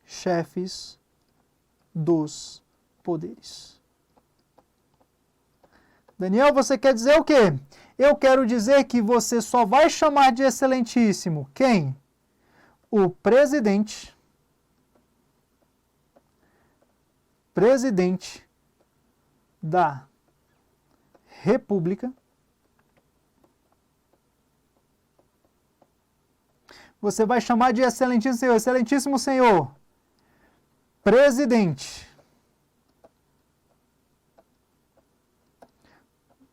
chefes dos poderes. Daniel, você quer dizer o quê? Eu quero dizer que você só vai chamar de excelentíssimo quem? O presidente da República. Você vai chamar de excelentíssimo senhor, presidente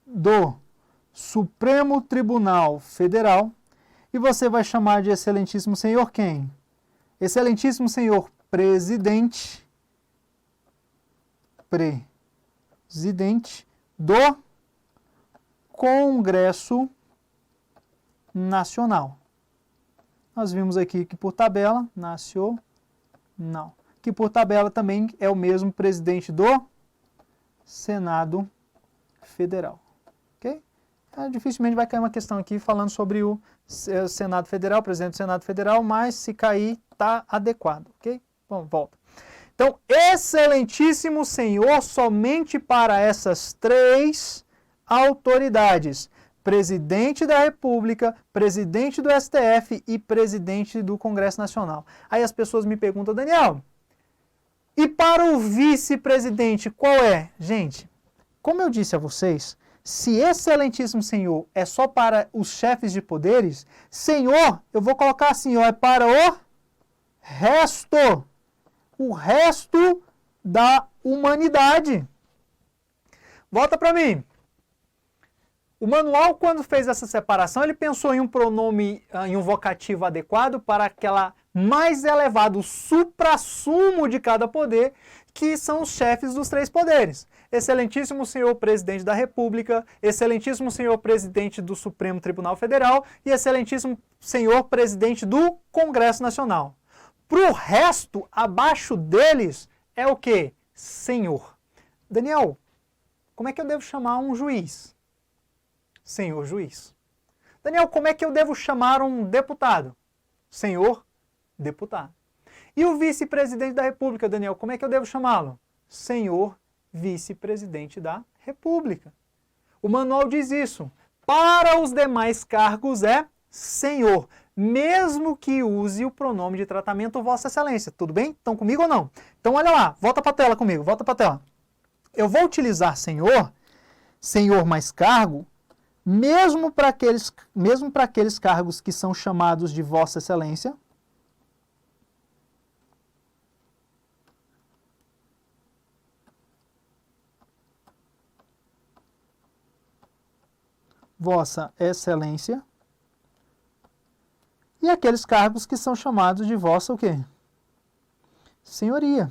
do Supremo Tribunal Federal, e você vai chamar de excelentíssimo senhor quem? Excelentíssimo senhor presidente do Congresso Nacional. Nós vimos aqui que por tabela, nacional, que por tabela também é o mesmo presidente do Senado Federal. Ok? Dificilmente vai cair uma questão aqui falando sobre o Senado Federal, presidente do Senado Federal, mas se cair, está adequado. Ok? Bom, volta. Então, excelentíssimo senhor, somente para essas 3 autoridades: presidente da República, presidente do STF e presidente do Congresso Nacional. Aí as pessoas me perguntam, Daniel, e para o vice-presidente, qual é? Gente, como eu disse a vocês, se excelentíssimo senhor é só para os chefes de poderes, senhor, eu vou colocar assim, ó, é para o resto da humanidade. Volta para mim. O manual, quando fez essa separação, ele pensou em um pronome, em um vocativo adequado para aquela mais elevado, o suprassumo de cada poder, que são os chefes dos 3 poderes. Excelentíssimo senhor presidente da República, excelentíssimo senhor presidente do Supremo Tribunal Federal e excelentíssimo senhor presidente do Congresso Nacional. Para o resto, abaixo deles, é o quê? Senhor. Daniel, como é que eu devo chamar um juiz? Senhor juiz. Daniel, como é que eu devo chamar um deputado? Senhor deputado. E o vice-presidente da República, Daniel, como é que eu devo chamá-lo? Senhor vice-presidente da República. O manual diz isso. Para os demais cargos é senhor, mesmo que use o pronome de tratamento Vossa Excelência. Tudo bem? Estão comigo ou não? Então olha lá, volta para a tela comigo, volta para a tela. Eu vou utilizar senhor mais cargo, mesmo para aqueles cargos que são chamados de Vossa Excelência. Vossa Excelência. E aqueles cargos que são chamados de vossa o quê? Senhoria.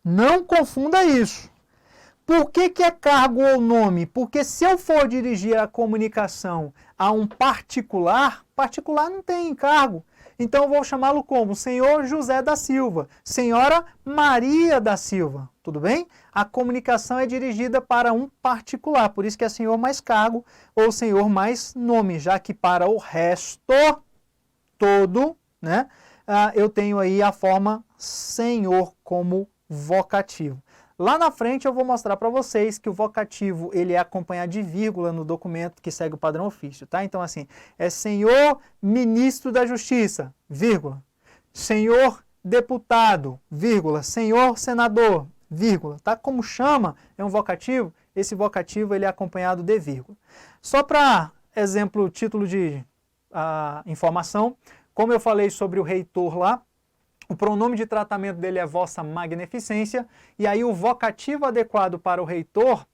Não confunda isso. Por que é cargo ou nome? Porque se eu for dirigir a comunicação a um particular, particular não tem cargo. Então eu vou chamá-lo como Senhor José da Silva, Senhora Maria da Silva, tudo bem? A comunicação é dirigida para um particular, por isso que é senhor mais cargo ou senhor mais nome, já que para o resto todo, né, eu tenho aí a forma senhor como vocativo. Lá na frente eu vou mostrar para vocês que o vocativo ele é acompanhado de vírgula no documento que segue o padrão ofício, tá? Então assim, é senhor ministro da Justiça, vírgula. Senhor deputado, vírgula, senhor senador, vírgula, tá? Como chama, é um vocativo, esse vocativo ele é acompanhado de vírgula. Só para exemplo, título de informação, como eu falei sobre o reitor lá, o pronome de tratamento dele é vossa magnificência, e aí o vocativo adequado para o reitor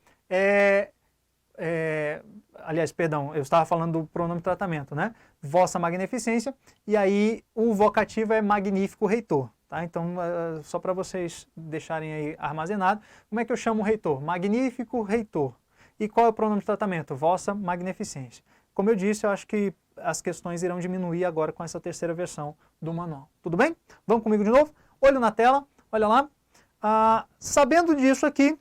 aliás, perdão, eu estava falando do pronome de tratamento, né? Vossa magnificência, e aí o vocativo é magnífico reitor, tá? Então, só para vocês deixarem aí armazenado, como é que eu chamo o reitor? Magnífico reitor. E qual é o pronome de tratamento? Vossa magnificência. Como eu disse, eu acho que as questões irão diminuir agora com essa terceira versão do manual. Tudo bem? Vamos comigo de novo? Olho na tela, olha lá. Sabendo disso aqui,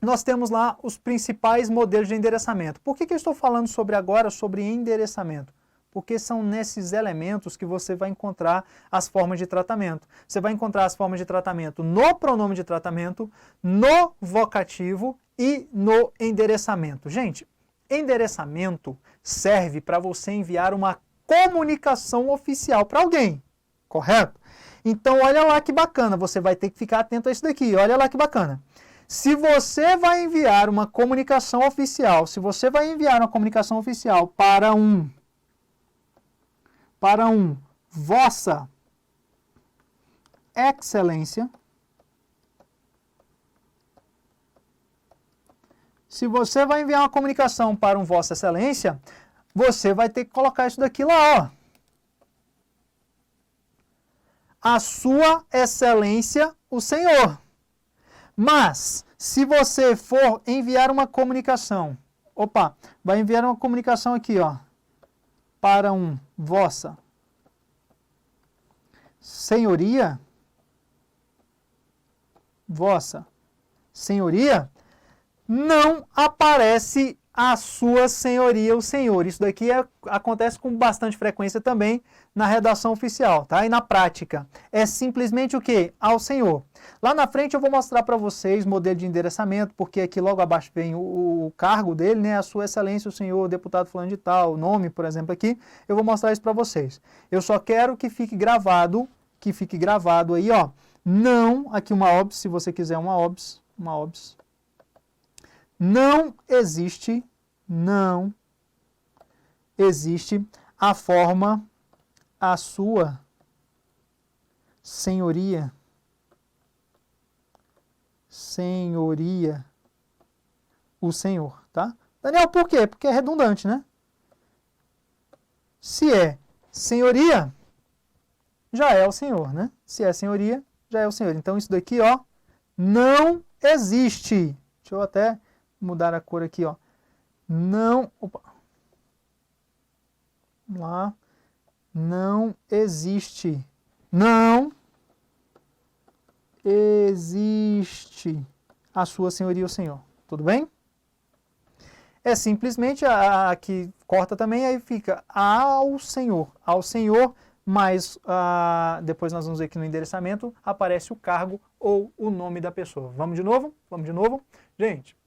nós temos lá os principais modelos de endereçamento. Por que eu estou falando agora sobre endereçamento? Porque são nesses elementos que você vai encontrar as formas de tratamento. Você vai encontrar as formas de tratamento no pronome de tratamento, no vocativo e no endereçamento. Gente, endereçamento serve para você enviar uma comunicação oficial para alguém, correto? Então, olha lá que bacana, você vai ter que ficar atento a isso daqui, olha lá que bacana. Se você vai enviar uma comunicação oficial, para um Vossa Excelência, se você vai enviar uma comunicação para um Vossa Excelência, você vai ter que colocar isso daqui lá, ó. A Sua Excelência, o Senhor. Mas, se você for enviar uma comunicação, vai enviar uma comunicação aqui, ó, para um Vossa Senhoria, Vossa Senhoria, não aparece a Sua Senhoria, o Senhor. Isso daqui acontece com bastante frequência também na redação oficial, tá? E na prática. É simplesmente o quê? Ao Senhor. Lá na frente eu vou mostrar para vocês modelo de endereçamento, porque aqui logo abaixo vem o cargo dele, né? A Sua Excelência, o Senhor, deputado fulano de tal, o nome, por exemplo, aqui. Eu vou mostrar isso para vocês. Eu só quero que fique gravado aí, ó. Não, aqui uma OBS, se você quiser uma OBS. Não existe a forma a Sua Senhoria, o Senhor, tá? Daniel, por quê? Porque é redundante, né? Se é senhoria, já é o Senhor, né? Se é senhoria, já é o Senhor. Então isso daqui, ó, não existe. Deixa eu até mudar a cor aqui, ó. Não, vamos lá. Não existe. Não existe a Sua Senhoria, o Senhor. Tudo bem? É simplesmente aqui corta também, aí fica ao Senhor, mas depois nós vamos ver que no endereçamento aparece o cargo ou o nome da pessoa. Vamos de novo? Gente,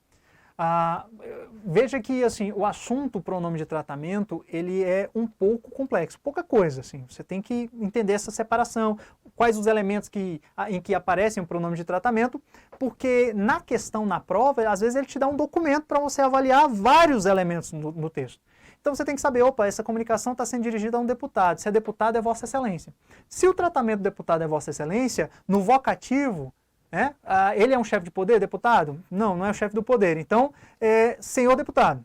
veja que assim, o assunto pronome de tratamento ele é um pouco complexo, pouca coisa. Assim, você tem que entender essa separação, quais os elementos em que aparecem o pronome de tratamento, porque na questão, na prova, às vezes ele te dá um documento para você avaliar vários elementos no texto. Então você tem que saber, essa comunicação está sendo dirigida a um deputado. Se é deputado, é Vossa Excelência. Se o tratamento do deputado é Vossa Excelência, no vocativo, ele é um chefe de poder, deputado? Não é o chefe do poder. Então, senhor deputado.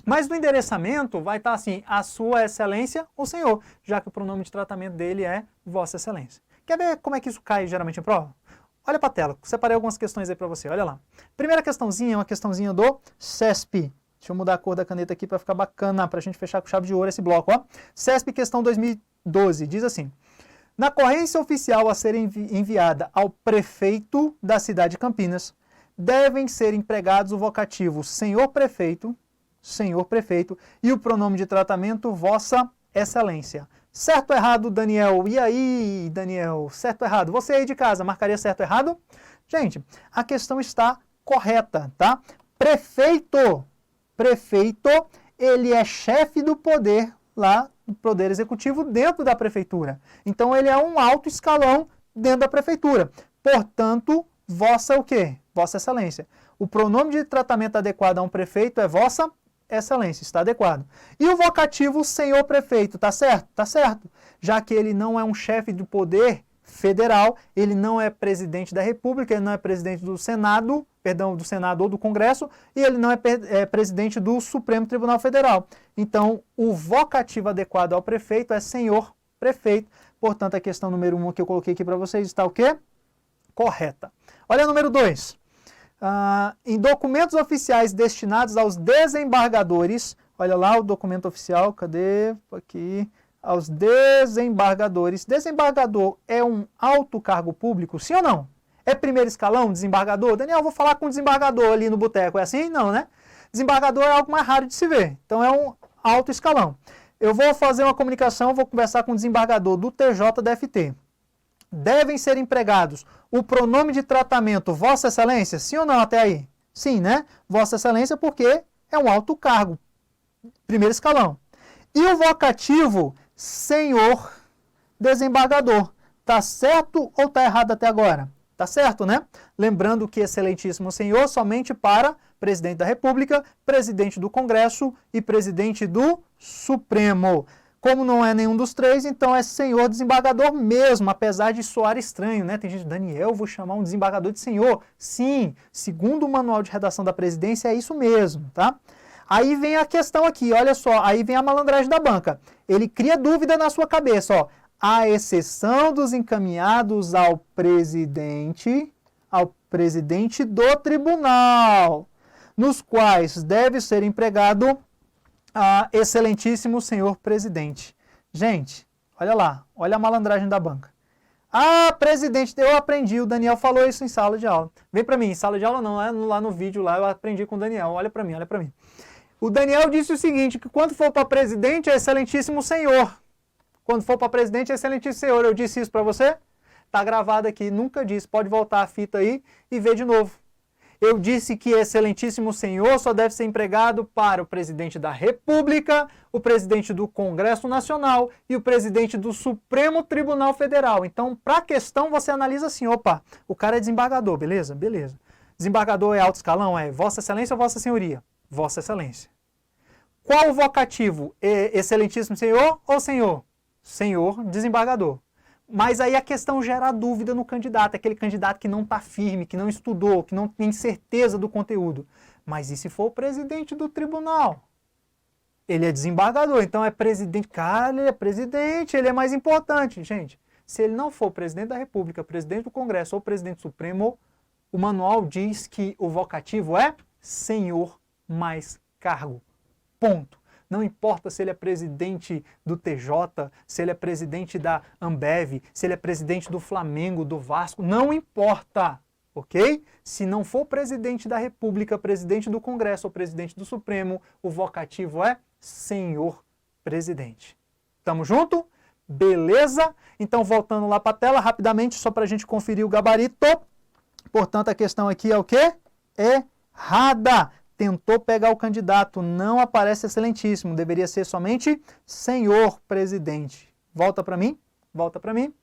Mas no endereçamento vai estar assim, a Sua Excelência, o Senhor, já que o pronome de tratamento dele é Vossa Excelência. Quer ver como é que isso cai geralmente em prova? Olha para a tela, separei algumas questões aí para você, olha lá. Primeira questãozinha é uma questãozinha do CESP. Deixa eu mudar a cor da caneta aqui para ficar bacana, para a gente fechar com chave de ouro esse bloco, ó. CESP, questão 2012, diz assim: na corrência oficial a ser enviada ao prefeito da cidade de Campinas, devem ser empregados o vocativo senhor prefeito, e o pronome de tratamento Vossa Excelência. Certo ou errado, Daniel? E aí, Daniel? Certo ou errado? Você aí de casa, marcaria certo ou errado? Gente, a questão está correta, tá? Prefeito, ele é chefe do poder lá, do poder executivo dentro da prefeitura. Então ele é um alto escalão dentro da prefeitura. Portanto, vossa o quê? Vossa Excelência. O pronome de tratamento adequado a um prefeito é vossa Excelência, está adequado. E o vocativo senhor prefeito, tá certo? Tá certo. Já que ele não é um chefe de poder federal, ele não é presidente da República, ele não é presidente do Senado, perdão, do Senado ou do Congresso, e ele não é presidente do Supremo Tribunal Federal. Então, o vocativo adequado ao prefeito é senhor prefeito. Portanto, a questão número 1 que eu coloquei aqui para vocês está o quê? Correta. Olha a número 2. Em documentos oficiais destinados aos desembargadores, olha lá o documento oficial, cadê? Aqui. Aos desembargadores. Desembargador é um alto cargo público, sim ou não? É primeiro escalão, desembargador? Daniel, eu vou falar com um desembargador ali no boteco. É assim? Não, né? Desembargador é algo mais raro de se ver. Então é um alto escalão. Eu vou fazer uma comunicação, vou conversar com o desembargador do TJDFT. Devem ser empregados o pronome de tratamento Vossa Excelência? Sim ou não até aí? Sim, né? Vossa Excelência porque é um alto cargo. Primeiro escalão. E o vocativo senhor desembargador. Tá certo ou tá errado até agora? Tá certo, né? Lembrando que excelentíssimo senhor somente para presidente da República, presidente do Congresso e presidente do Supremo. Como não é nenhum dos três, então é senhor desembargador mesmo, apesar de soar estranho, né? Tem gente, Daniel, vou chamar um desembargador de senhor. Sim, segundo o manual de redação da presidência, é isso mesmo, tá? Aí vem a questão aqui, olha só, aí vem a malandragem da banca. Ele cria dúvida na sua cabeça, ó. À exceção dos encaminhados ao presidente do tribunal, nos quais deve ser empregado excelentíssimo senhor presidente. Gente, olha lá, olha a malandragem da banca. Presidente, eu aprendi, o Daniel falou isso em sala de aula. Vem para mim, em sala de aula não, lá no vídeo lá eu aprendi com o Daniel, olha para mim, olha para mim. O Daniel disse o seguinte, que quando for para presidente é excelentíssimo senhor. Quando for para presidente é excelentíssimo senhor. Eu disse isso para você? Tá gravado aqui, nunca disse. Pode voltar a fita aí e ver de novo. Eu disse que excelentíssimo senhor só deve ser empregado para o presidente da República, o presidente do Congresso Nacional e o presidente do Supremo Tribunal Federal. Então, para a questão, você analisa assim, opa, o cara é desembargador, beleza? Beleza. Desembargador é alto escalão? É Vossa Excelência ou Vossa Senhoria? Vossa Excelência. Qual o vocativo? Excelentíssimo senhor ou senhor? Senhor desembargador. Mas aí a questão gera dúvida no candidato, aquele candidato que não está firme, que não estudou, que não tem certeza do conteúdo. Mas e se for o presidente do tribunal? Ele é desembargador, então é presidente. Cara, ele é presidente, ele é mais importante. Gente, se ele não for presidente da República, presidente do Congresso ou presidente supremo, o manual diz que o vocativo é senhor mais cargo. Ponto. Não importa se ele é presidente do TJ, se ele é presidente da Ambev, se ele é presidente do Flamengo, do Vasco, não importa, ok? Se não for presidente da República, presidente do Congresso ou presidente do Supremo, o vocativo é senhor presidente. Tamo junto? Beleza? Então, voltando lá para a tela, rapidamente, só para a gente conferir o gabarito. Portanto, a questão aqui é o quê? Errada. Tentou pegar o candidato, não aparece excelentíssimo, deveria ser somente senhor presidente. Volta para mim, volta para mim.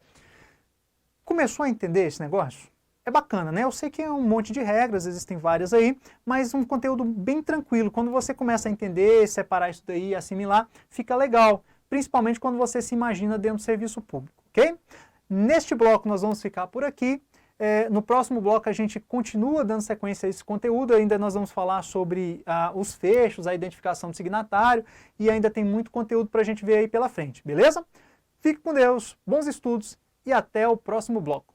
Começou a entender esse negócio? É bacana, né? Eu sei que é um monte de regras, existem várias aí, mas um conteúdo bem tranquilo. Quando você começa a entender, separar isso daí, assimilar, fica legal. Principalmente quando você se imagina dentro do serviço público, ok? Neste bloco nós vamos ficar por aqui. No próximo bloco a gente continua dando sequência a esse conteúdo, ainda nós vamos falar sobre os fechos, a identificação do signatário e ainda tem muito conteúdo para a gente ver aí pela frente, beleza? Fique com Deus, bons estudos e até o próximo bloco.